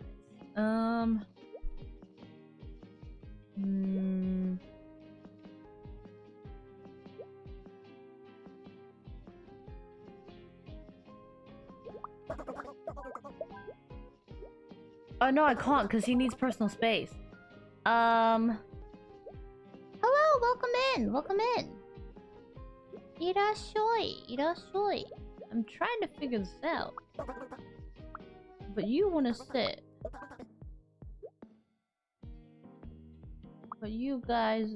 Oh no, I can't because he needs personal space. Hello, welcome in, welcome in. Irashoi, irashoi. I'm trying to figure this out. But you want to sit. But you guys,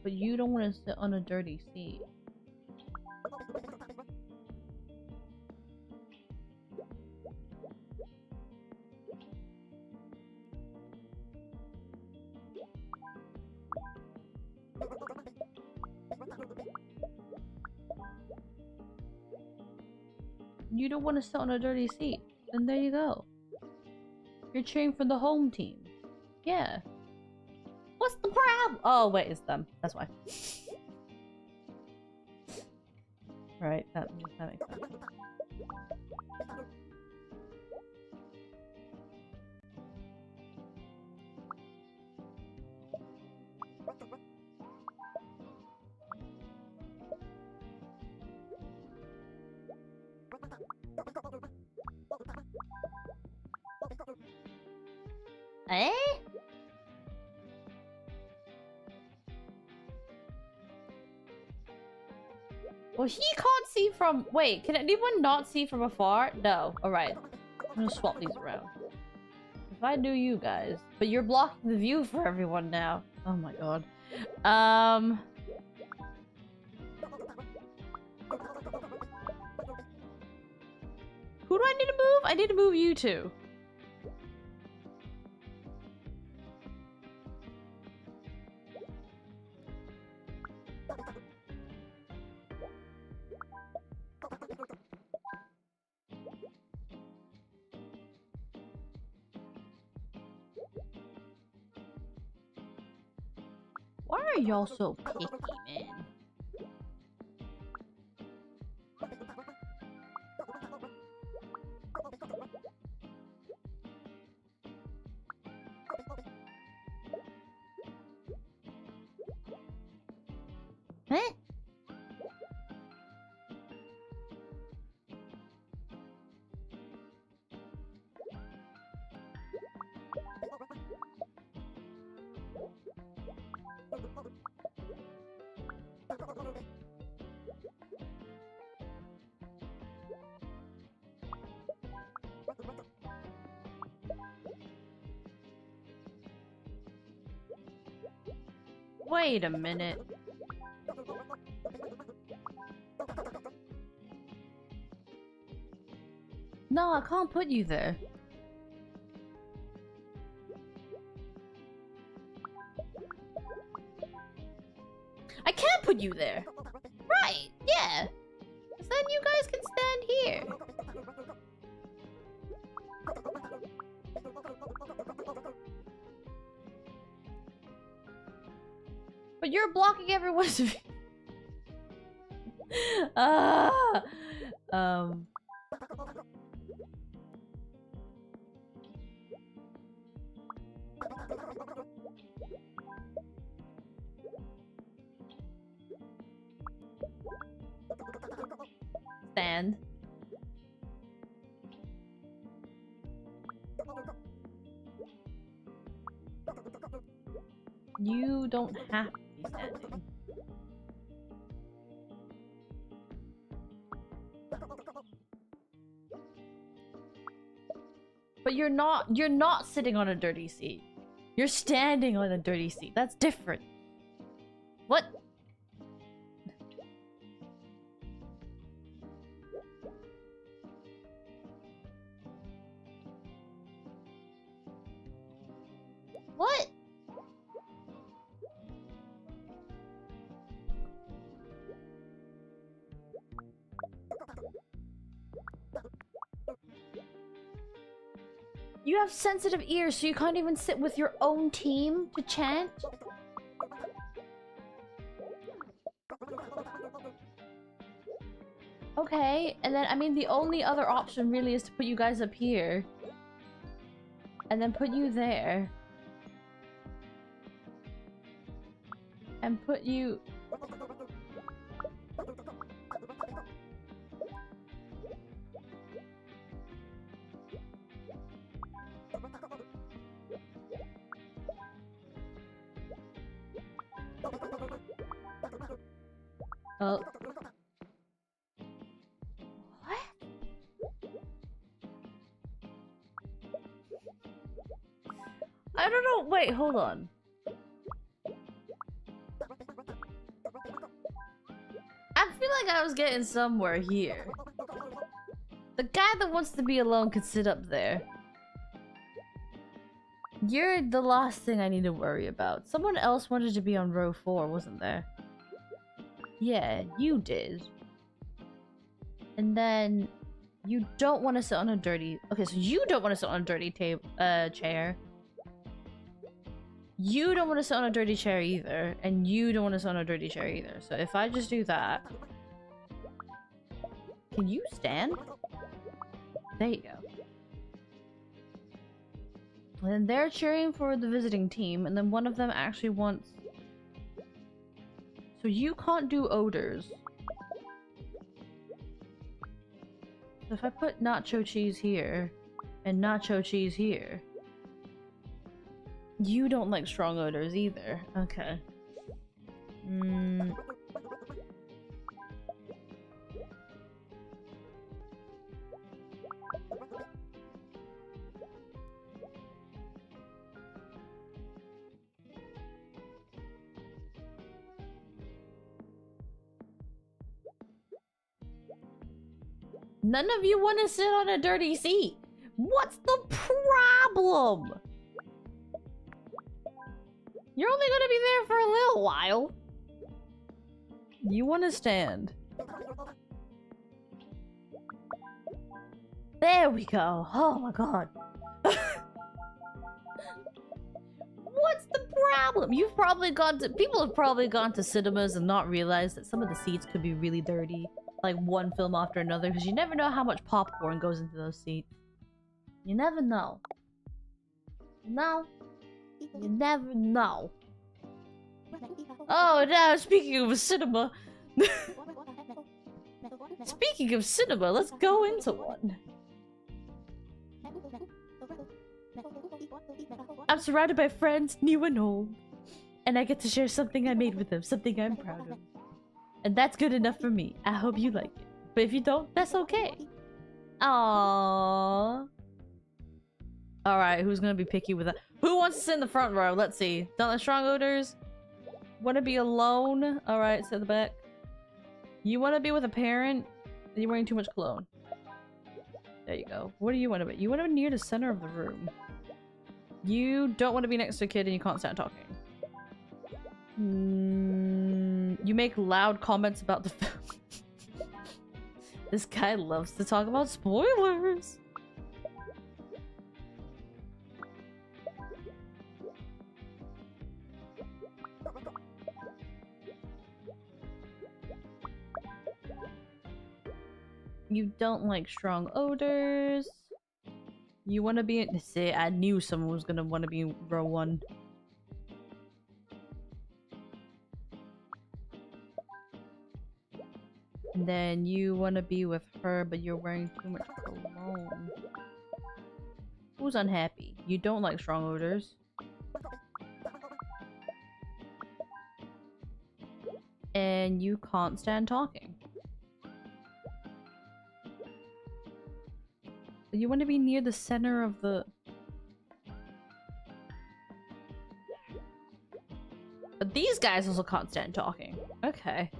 but you don't want to sit on a dirty seat. You don't want to sit on a dirty seat. Then there you go. You're cheering for the home team. Yeah. What's the problem? Oh, wait, it's them. That's why. Right, that makes sense. Eh? Well, he can't see from... Wait, can anyone not see from afar? No. Alright. I'm gonna swap these around. If I do you guys. But you're blocking the view for everyone now. Oh my god. Who do I need to move? I need to move you two. Why are y'all so picky, man? Huh? Wait a minute. No, I can't put you there. I can't put you there. Right, yeah. 'Cause then you guys can stand here. But you're blocking everyone's view. Stand. You don't have to be standing. But you're not sitting on a dirty seat. You're standing on a dirty seat. That's different. What? What? You have sensitive ears, so you can't even sit with your own team to chant? Okay, and then, I mean, the only other option really is to put you guys up here. And then put you there. And put you... Oh. What? I don't know. Wait, hold on. I feel like I was getting somewhere here. The guy that wants to be alone can sit up there. You're the last thing I need to worry about. Someone else wanted to be on row 4, wasn't there? Yeah, you did. And then you don't want to sit on a dirty... Okay, so you don't want to sit on a dirty chair. You don't want to sit on a dirty chair either. And you don't want to sit on a dirty chair either. So if I just do that... Can you stand? There you go. And then they're cheering for the visiting team, and then one of them actually wants... So you can't do odors. So if I put nacho cheese here, and nacho cheese here... You don't like strong odors either. Okay. None of you want to sit on a dirty seat. What's the problem? You're only gonna be there for a little while. You want to stand. There we go. Oh my god. What's the problem? You've probably gone to... People have probably gone to cinemas and not realized that some of the seats could be really dirty. Like one film after another. Because you never know how much popcorn goes into those seats. You never know. No. You never know. Oh, now speaking of cinema. Speaking of cinema, let's go into one. I'm surrounded by friends, new and old. And I get to share something I made with them, something I'm proud of. And that's good enough for me. I hope you like it. But if you don't, that's okay. Aww. Alright, who's gonna be picky with that? Who wants to sit in the front row? Let's see. Don't like strong odors? Wanna be alone? Alright, sit in the back. You wanna be with a parent? You're wearing too much cologne. There you go. What do you want to be? You want to be near the center of the room. You don't want to be next to a kid and you can't stand talking. You make loud comments about the film. This guy loves to talk about spoilers. You don't like strong odors. You want to be in... See, I knew someone was going to want to be in row 1. And then you want to be with her, but you're wearing too much cologne. Who's unhappy? You don't like strong odors. And you can't stand talking. You want to be near the center of the... But these guys also can't stand talking. Okay.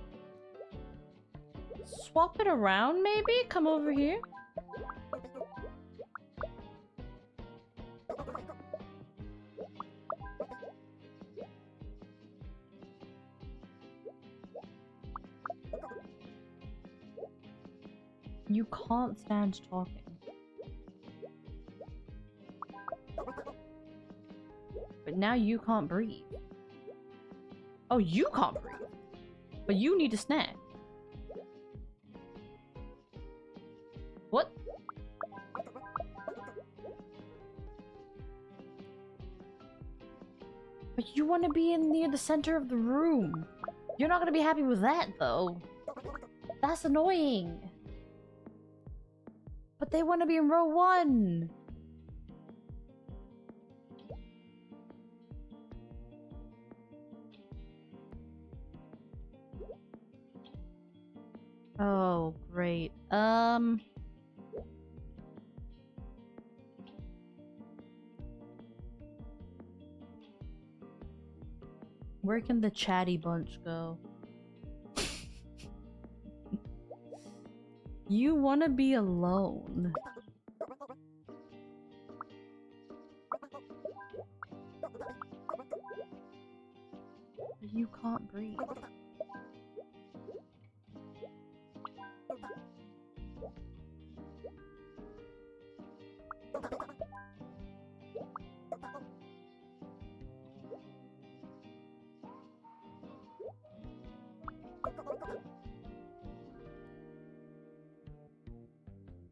Swap it around, maybe? Come over here. You can't stand talking. But now you can't breathe. Oh, you can't breathe. But you need a snack. What? But you want to be in near the center of the room. You're not going to be happy with that, though. That's annoying. But they want to be in row 1. Oh, great. Where can the chatty bunch go? You want to be alone. You can't breathe.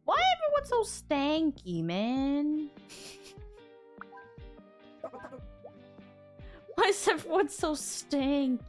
Why everyone's so stanky, man? Why is everyone so stanky?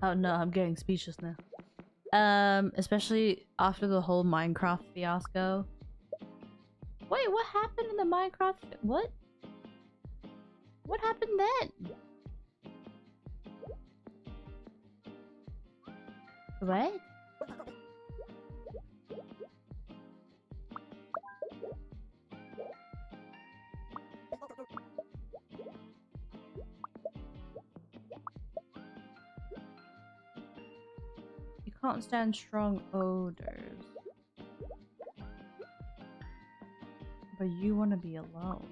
Oh no, I'm getting speechless now. Especially after the whole Minecraft fiasco. Wait, what happened in the Minecraft? What? What happened then? What? You can't stand strong odors. But you want to be alone.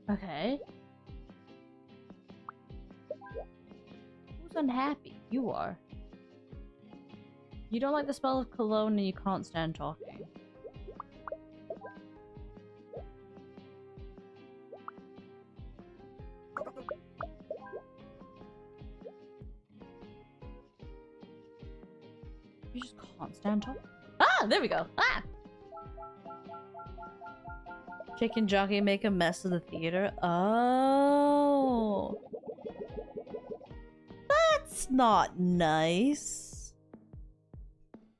Okay. Who's unhappy? You are. You don't like the smell of cologne and you can't stand talking. You just can't stand talking. Ah! There we go! Ah! Chicken jockey make a mess of the theater. Oh. That's not nice.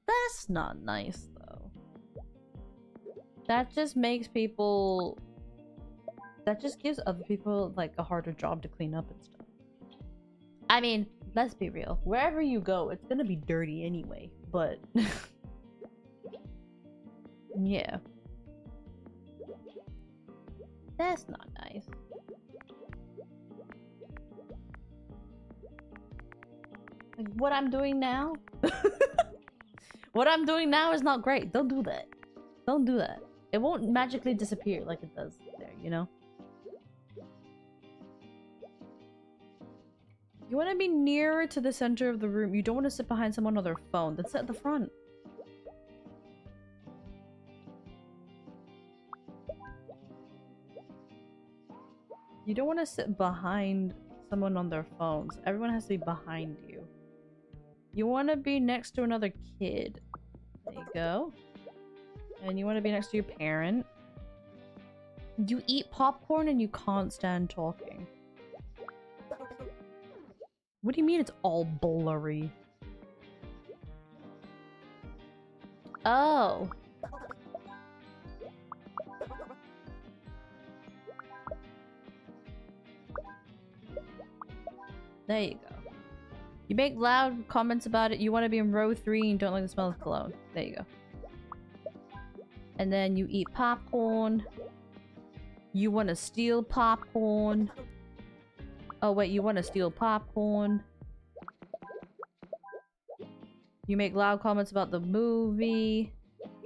That's not nice, though. That just makes people... That just gives other people, like, a harder job to clean up and stuff. I mean, let's be real. Wherever you go, it's gonna be dirty anyway, but... yeah. That's not nice. Like, what I'm doing now? What I'm doing now is not great. Don't do that. Don't do that. It won't magically disappear like it does there, you know? You want to be nearer to the center of the room. You don't want to sit behind someone on their phone. Then sit at the front. You don't want to sit behind someone on their phones. Everyone has to be behind you. You want to be next to another kid. There you go. And you want to be next to your parent. You eat popcorn and you can't stand talking. What do you mean it's all blurry? Oh. There you go. You make loud comments about it. You want to be in row 3 and don't like the smell of cologne. There you go. And then you eat popcorn. You want to steal popcorn. Oh wait, you want to steal popcorn. You make loud comments about the movie.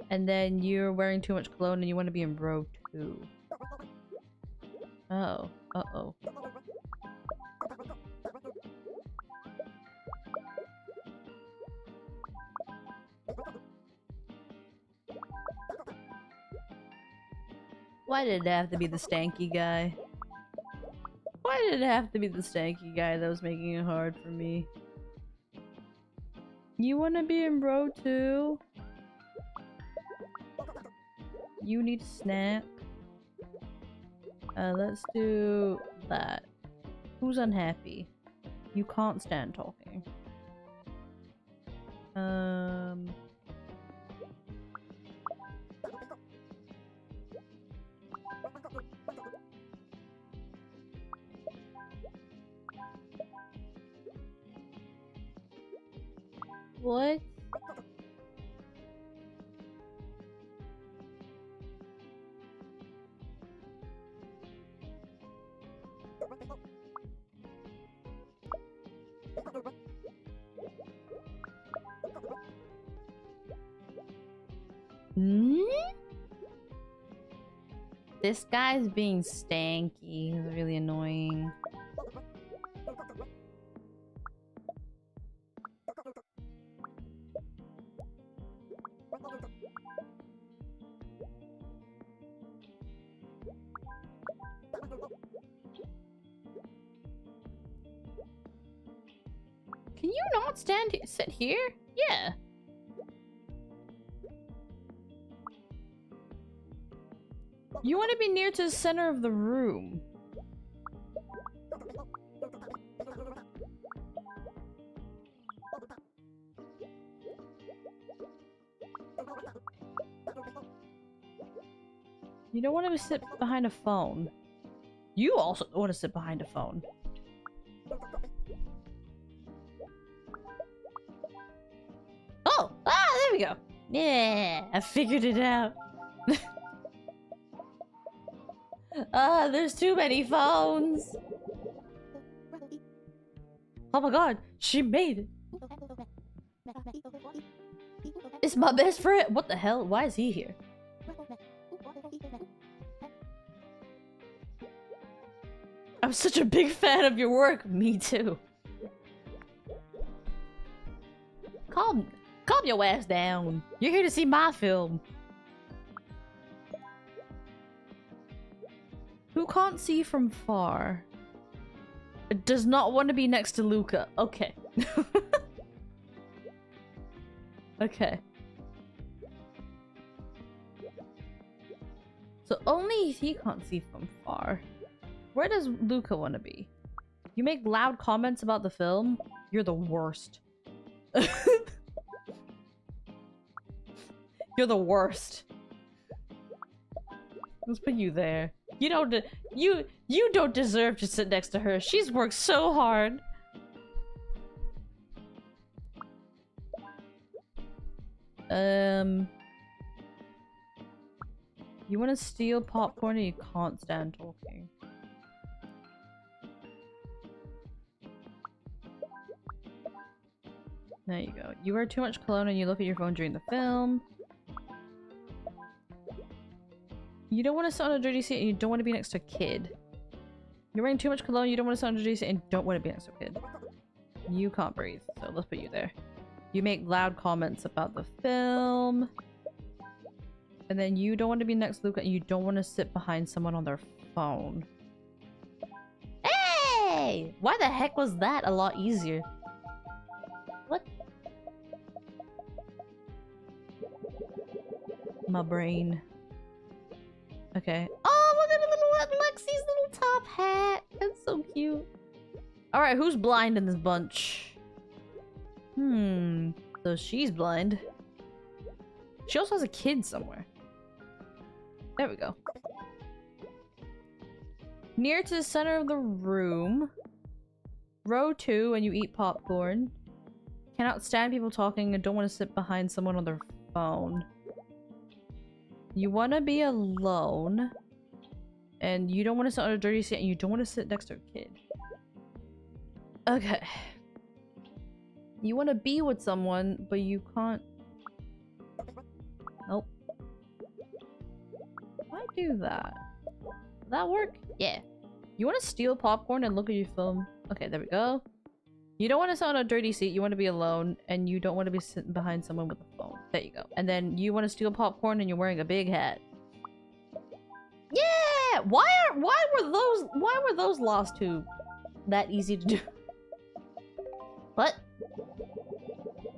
And then you're wearing too much cologne and you want to be in row 2. Oh. Uh-oh. Why did it have to be the stanky guy? Why did it have to be the stanky guy that was making it hard for me? You wanna be in row 2? You need a snack? Let's do that. Who's unhappy? You can't stand talking. What? Hmm? This guy's being stanky. He's really annoying. Can you not sit here? Yeah. You want to be near to the center of the room. You don't want to sit behind a phone. You also want to sit behind a phone. Oh! Ah, there we go. Yeah, I figured it out. Ah, there's too many phones. Oh my god, she made it. It's my best friend. What the hell? Why is he here? I'm such a big fan of your work. Me too. Calm your ass down. You're here to see my film. Who can't see from far? Does not want to be next to Luca. Okay. Okay. So only he can't see from far. Where does Luca want to be? You make loud comments about the film? You're the worst. You're the worst. Let's put you there. You don't deserve to sit next to her. She's worked so hard. You want to steal popcorn and you can't stand talking. There you go. You wear too much cologne and you look at your phone during the film. You don't want to sit on a dirty seat and you don't want to be next to a kid. You're wearing too much cologne, you don't want to sit on a dirty seat and don't want to be next to a kid. You can't breathe, so let's put you there. You make loud comments about the film. And then you don't want to be next to Luca and you don't want to sit behind someone on their phone. Hey! Why the heck was that a lot easier? What? My brain. Okay. Oh, look at Lexi's little top hat. That's so cute. Alright, who's blind in this bunch? So she's blind. She also has a kid somewhere. There we go. Near to the center of the room. Row 2 and you eat popcorn. Cannot stand people talking and don't want to sit behind someone on their phone. You want to be alone. And you don't want to sit on a dirty seat and you don't want to sit next to a kid. Okay. You want to be with someone, but you can't... Nope. Why do that? Will that work? Yeah. You want to steal popcorn and look at your film? Okay, there we go. You don't want to sit on a dirty seat, you want to be alone, and you don't want to be sitting behind someone with a phone. There you go. And then you want to steal popcorn and you're wearing a big hat. Yeah! Why were those last two that easy to do? What?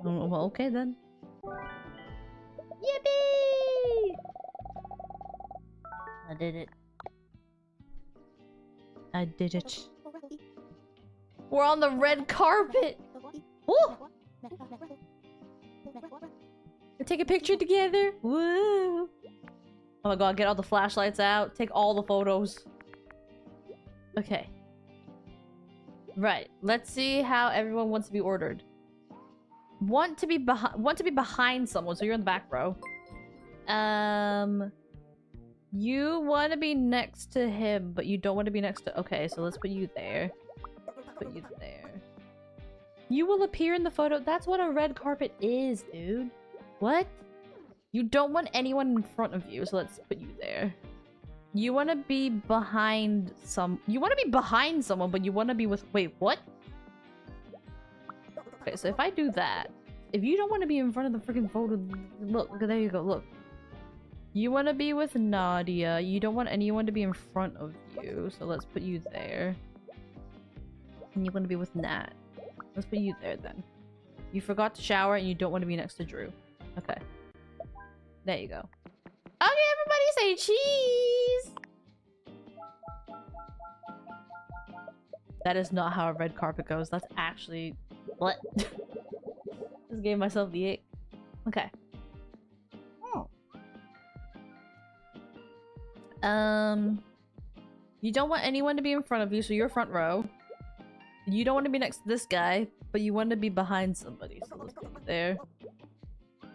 Oh, well, okay then. Yippee! I did it. I did it. We're on the red carpet! Woo! We take a picture together! Woo! Oh my god, get all the flashlights out. Take all the photos. Okay. Right. Let's see how everyone wants to be ordered. Want to be behind someone, so you're in the back row. You want to be next to him, but you don't want to be next to... Okay, so let's put you there. Put you there. You will appear in the photo. That's what a red carpet is, dude. What? You don't want anyone in front of you, so let's put you there. You want to be behind some... You want to be behind someone, but you want to be with... Wait, what? Okay, so if I do that, if you don't want to be in front of the freaking photo, look, there you go, look. You want to be with Nadia. You don't want anyone to be in front of you, so let's put you there. And you want to be with Nat. Let's put you there then. You forgot to shower and you don't want to be next to Drew. Okay. There you go. Okay, everybody say cheese! That is not how a red carpet goes. That's actually... What? Just gave myself the ick. Okay. You don't want anyone to be in front of you, so you're front row. You don't want to be next to this guy, but you want to be behind somebody, so let's put it there.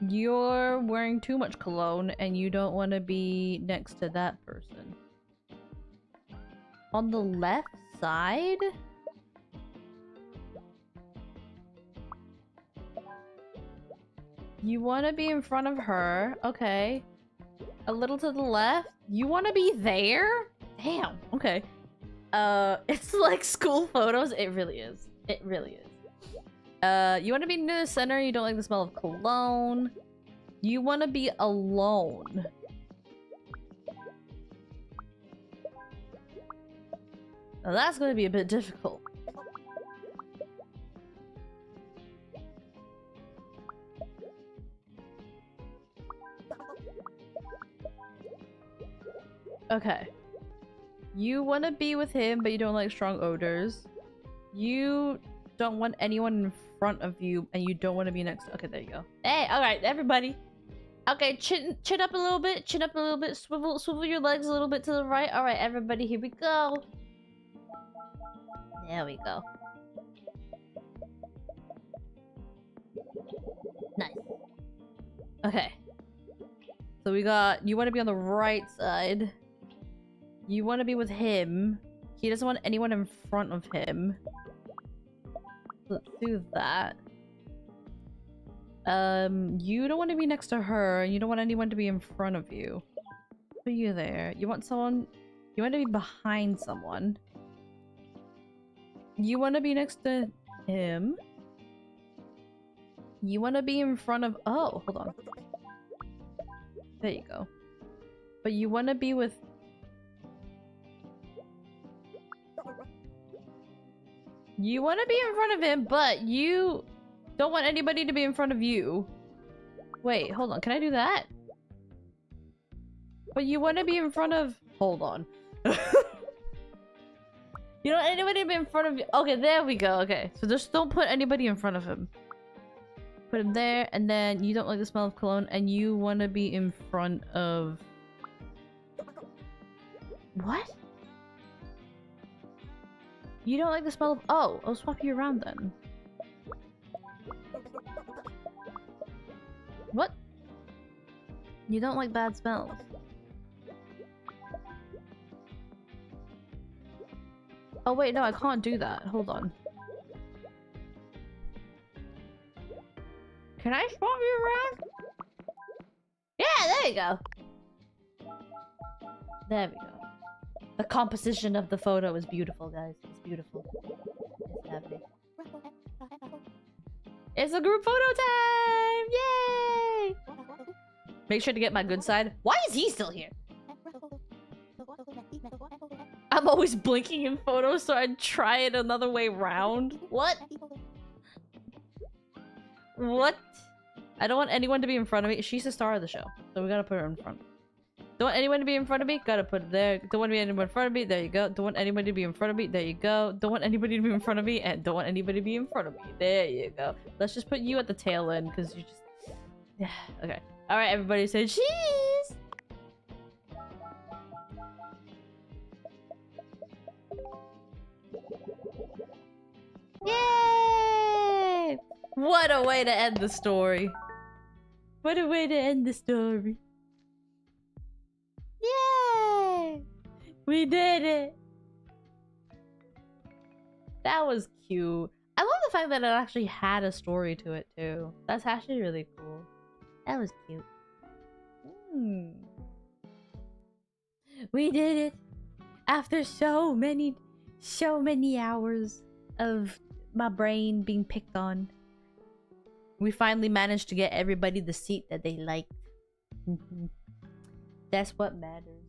You're wearing too much cologne, and you don't want to be next to that person. On the left side? You want to be in front of her, okay. A little to the left? You want to be there? Damn, okay. It's like school photos. It really is. It really is. You want to be near the center. You don't like the smell of cologne. You want to be alone. Now that's going to be a bit difficult. Okay. You want to be with him, but you don't like strong odors. You don't want anyone in front of you, and you don't want to be next to... Okay, there you go. Hey, alright, everybody. Okay, chin up a little bit. Chin up a little bit. Swivel your legs a little bit to the right. Alright, everybody, here we go. There we go. Nice. Okay. So we got... You want to be on the right side. You want to be with him. He doesn't want anyone in front of him. Let's do that. You don't want to be next to her. You don't want anyone to be in front of you. Put you there. You want someone... You want to be behind someone. You want to be next to him. You want to be in front of... Oh, hold on. There you go. But you want to be with... You want to be in front of him, but you don't want anybody to be in front of you. Wait, hold on. Can I do that? But you want to be in front of... Hold on. You don't want anybody to be in front of you. Okay, there we go. Okay, so just don't put anybody in front of him. Put him there, and then you don't like the smell of cologne, and you want to be in front of... What? You don't like the smell of... Oh, I'll swap you around then. What? You don't like bad smells. Oh wait, no, I can't do that. Hold on. Can I swap you around? Yeah, there you go. There we go. The composition of the photo is beautiful, guys. It's beautiful. It's happening. It's a group photo time! Yay! Make sure to get my good side. Why is he still here? I'm always blinking in photos, so I'd try it another way round. What? What? I don't want anyone to be in front of me. She's the star of the show, so we gotta put her in front. Don't want anyone to be in front of me? Gotta put it there. Don't want anyone in front of me? There you go. Don't want anybody to be in front of me? There you go. Don't want anybody to be in front of me? And don't want anybody to be in front of me? There you go. Let's just put you at the tail end, because you just... Yeah, okay. Alright, everybody say cheese! Yay! What a way to end the story. What a way to end the story. Yay! We did it! That was cute. I love the fact that it actually had a story to it too. That's actually really cool. That was cute. We did it! After so many hours of my brain being picked on. We finally managed to get everybody the seat that they liked. That's what matters.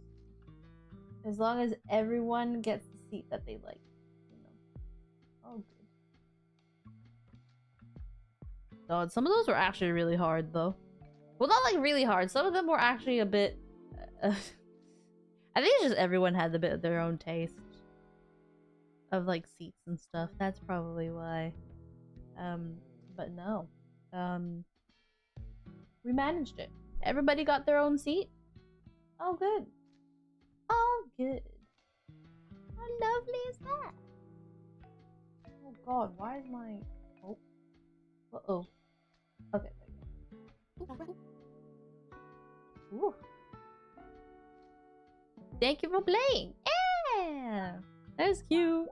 As long as everyone gets the seat that they like. You know. Oh, good. God, some of those were actually really hard, though. Well, not like really hard. Some of them were actually a bit I think it's just everyone had a bit of their own taste of like seats and stuff. That's probably why. But no. We managed it. Everybody got their own seat. Oh, good. Oh, good. How lovely is that? Oh god, why is my... Oh. Uh-oh. Okay, there you go. Ooh. Thank you for playing! Yeah! That's cute!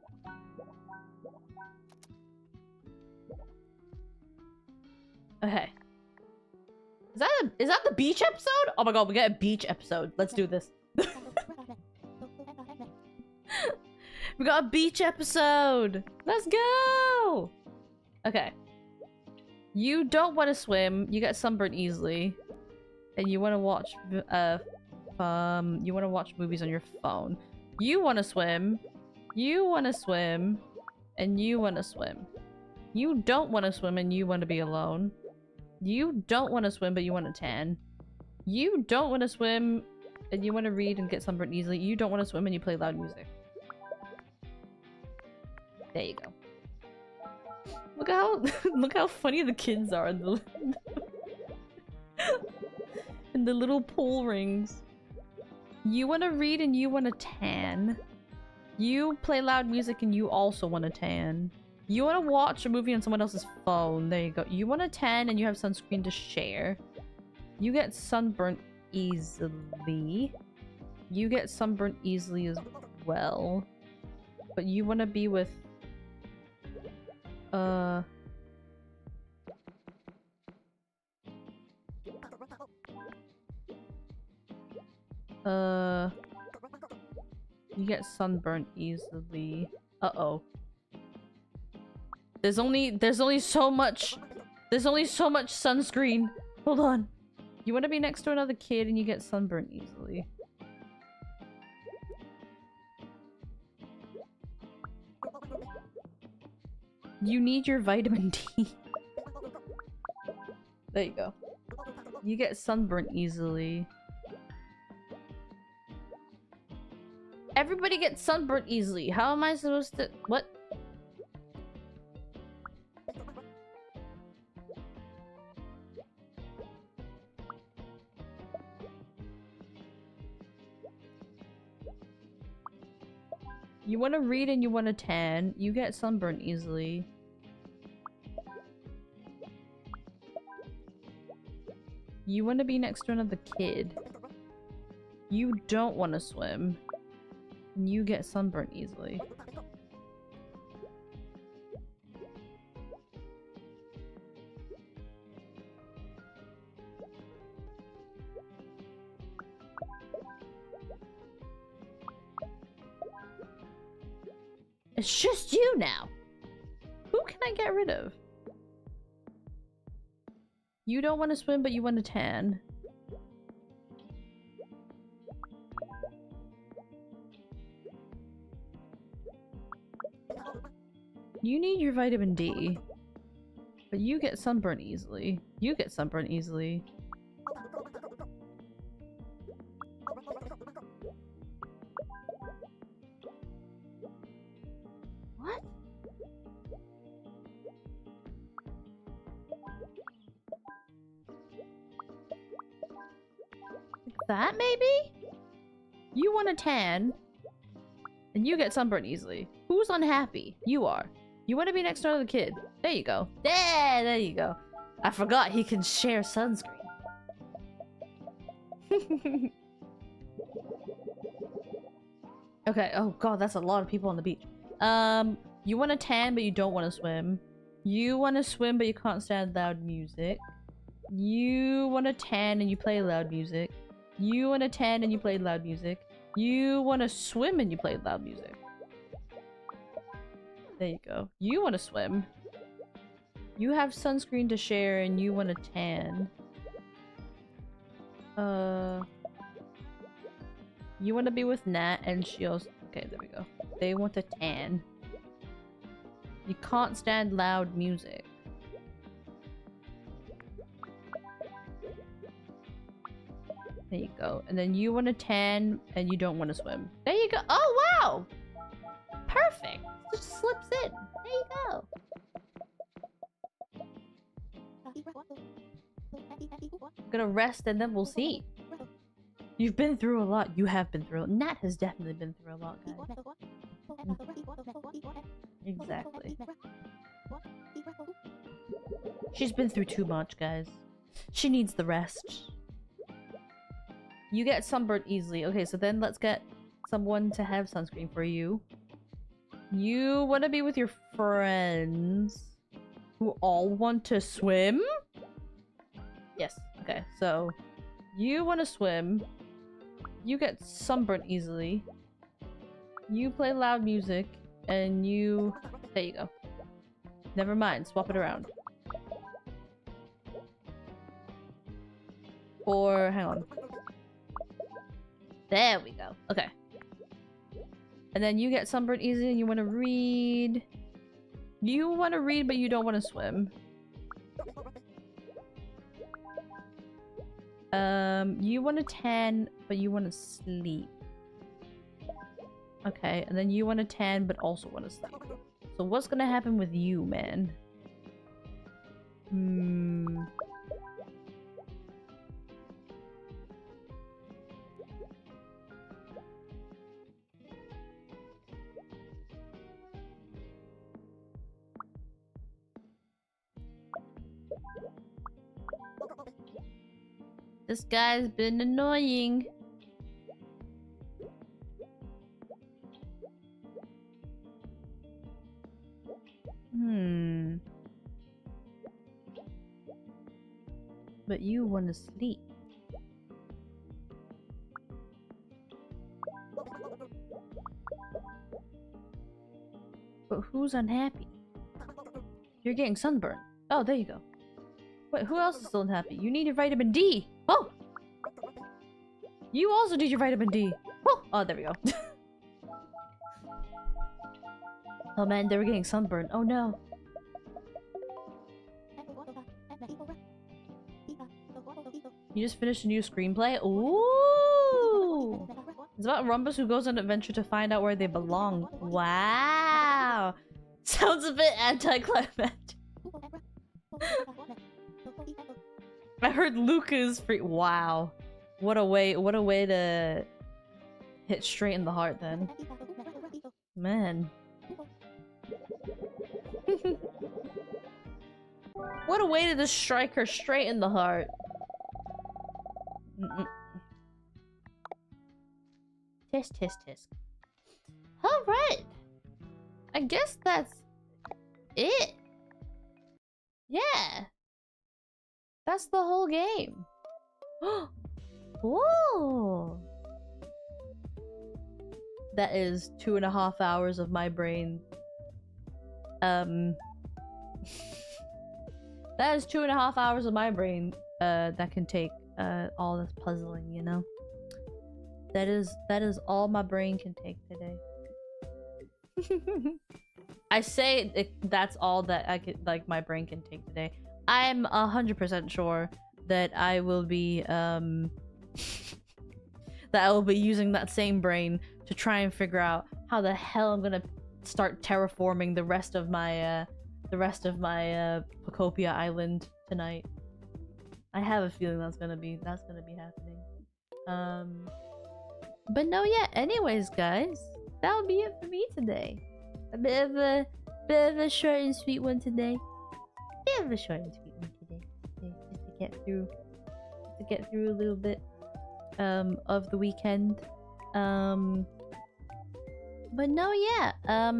Okay. Is that the beach episode? Oh my god, we get a beach episode. Let's do this. We got a beach episode! Let's go! Okay. You don't want to swim, you get sunburned easily. And you want to watch movies on your phone. You want to swim. You want to swim. And you want to swim. You don't want to swim and you want to be alone. You don't want to swim but you want to tan. You don't want to swim and you want to read and get sunburned easily. You don't want to swim and you play loud music. There you go. Look how funny the kids are in the in the little pool rings. You want to read and you want to tan. You play loud music and you also want to tan. You want to watch a movie on someone else's phone. There you go. You want to tan and you have sunscreen to share. You get sunburnt easily. You get sunburnt easily as well. But you want to be with... You get sunburnt easily. Uh-oh. There's only so much sunscreen. Hold on. You want to be next to another kid and you get sunburnt easily. You need your vitamin D. There you go. You get sunburnt easily. Everybody gets sunburnt easily. How am I supposed to... What? You want to read and you want to tan. You get sunburnt easily. You want to be next to another kid. You don't want to swim. You get sunburnt easily. It's just you now. Who can I get rid of? You don't want to swim, but you want to tan. You need your vitamin D. But you get sunburned easily. You get sunburned easily. What? Like that, maybe? You want a tan. And you get sunburned easily. Who's unhappy? You are. You want to be next to another kid. There you go. There you go. I forgot he can share sunscreen. Okay, oh god, that's a lot of people on the beach. You want to tan but you don't want to swim. You want to swim but you can't stand loud music. You want to tan and you play loud music. You want to tan and you play loud music. You want to swim and you play loud music. There you go. You want to swim. You have sunscreen to share and you want to tan. You want to be with Nat and she also... Okay, there we go. They want to tan. You can't stand loud music. There There you go. And then you want to tan and you don't want to swim. There you go. Oh, wow! Perfect. Just slips in. There you go. I'm gonna rest and then we'll see. You've been through a lot. You have been through. Nat has definitely been through a lot, guys. Exactly. She's been through too much, guys. She needs the rest. You get sunburned easily. Okay, so then let's get someone to have sunscreen for you. You want to be with your friends who all want to swim? Yes. Okay, so you want to swim. You get sunburned easily. You play loud music. And you... There you go. Never mind. Swap it around. Or... Hang on. There we go. Okay. And then you get sunburned easy and you want to read. You want to read, but you don't want to swim. You want to tan, but you want to sleep. Okay, and then you want to tan, but also want to sleep. So what's gonna happen with you, man? This guy's been annoying. But you want to sleep. But who's unhappy? You're getting sunburned. Oh, there you go. Wait, who else is still unhappy? You need your vitamin D. Oh! You also need your vitamin D. Oh, oh there we go. Oh man, they were getting sunburned. Oh no. You just finished a new screenplay? Ooh! It's about Rumbus who goes on an adventure to find out where they belong. Wow! Sounds a bit anticlimactic. I heard Luca's free. Wow. What a way to hit straight in the heart then. Man. What a way to just strike her straight in the heart. Tisk, tisk, tisk. Alright. I guess that's it. Yeah. That's the whole game. Whoa. That is 2.5 hours of my brain. That is 2.5 hours of my brain that can take all this puzzling, you know? That is all my brain can take today. I say that's all that I could, like, my brain can take today. I'm 100% sure that I will be that I will be using that same brain to try and figure out how the hell I'm gonna start terraforming the rest of my Pocopia Island tonight. I have a feeling that's gonna be happening. But no, yeah. Anyways, guys, that would be it for me today. A bit of a short and sweet one today. Just to get through a little bit of the weekend. But no, yeah. Yeah,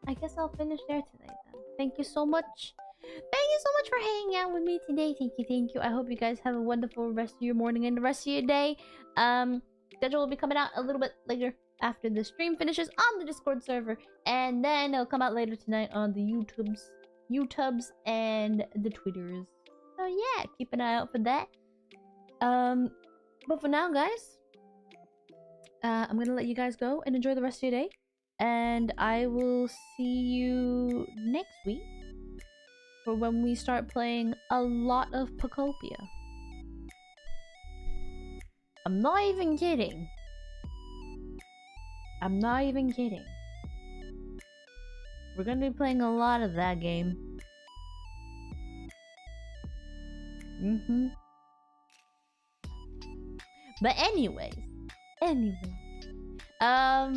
I guess I'll finish there tonight then. Thank you so much. Thank you so much for hanging out with me today. Thank you. I hope you guys have a wonderful rest of your morning and the rest of your day. Schedule will be coming out a little bit later after the stream finishes on the Discord server, and then it'll come out later tonight on the YouTubes and the Twitters. So yeah, keep an eye out for that. But for now, guys, I'm gonna let you guys go and enjoy the rest of your day, and I will see you next week for when we start playing a lot of Pocopia. I'm not even kidding. I'm not even kidding. We're gonna be playing a lot of that game. But anyways. Yeah.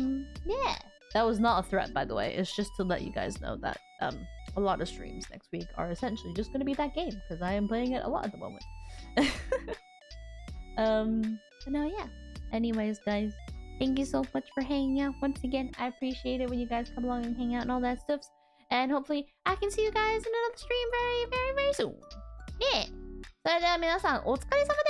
That was not a threat, by the way. It's just to let you guys know that a lot of streams next week are essentially just gonna be that game, because I am playing it a lot at the moment. But no, yeah. Anyways, guys, thank you so much for hanging out. Once again, I appreciate it when you guys come along and hang out and all that stuff. And hopefully, I can see you guys in another stream very, very, very soon. Yeah. それでは皆さん、お疲れ様です。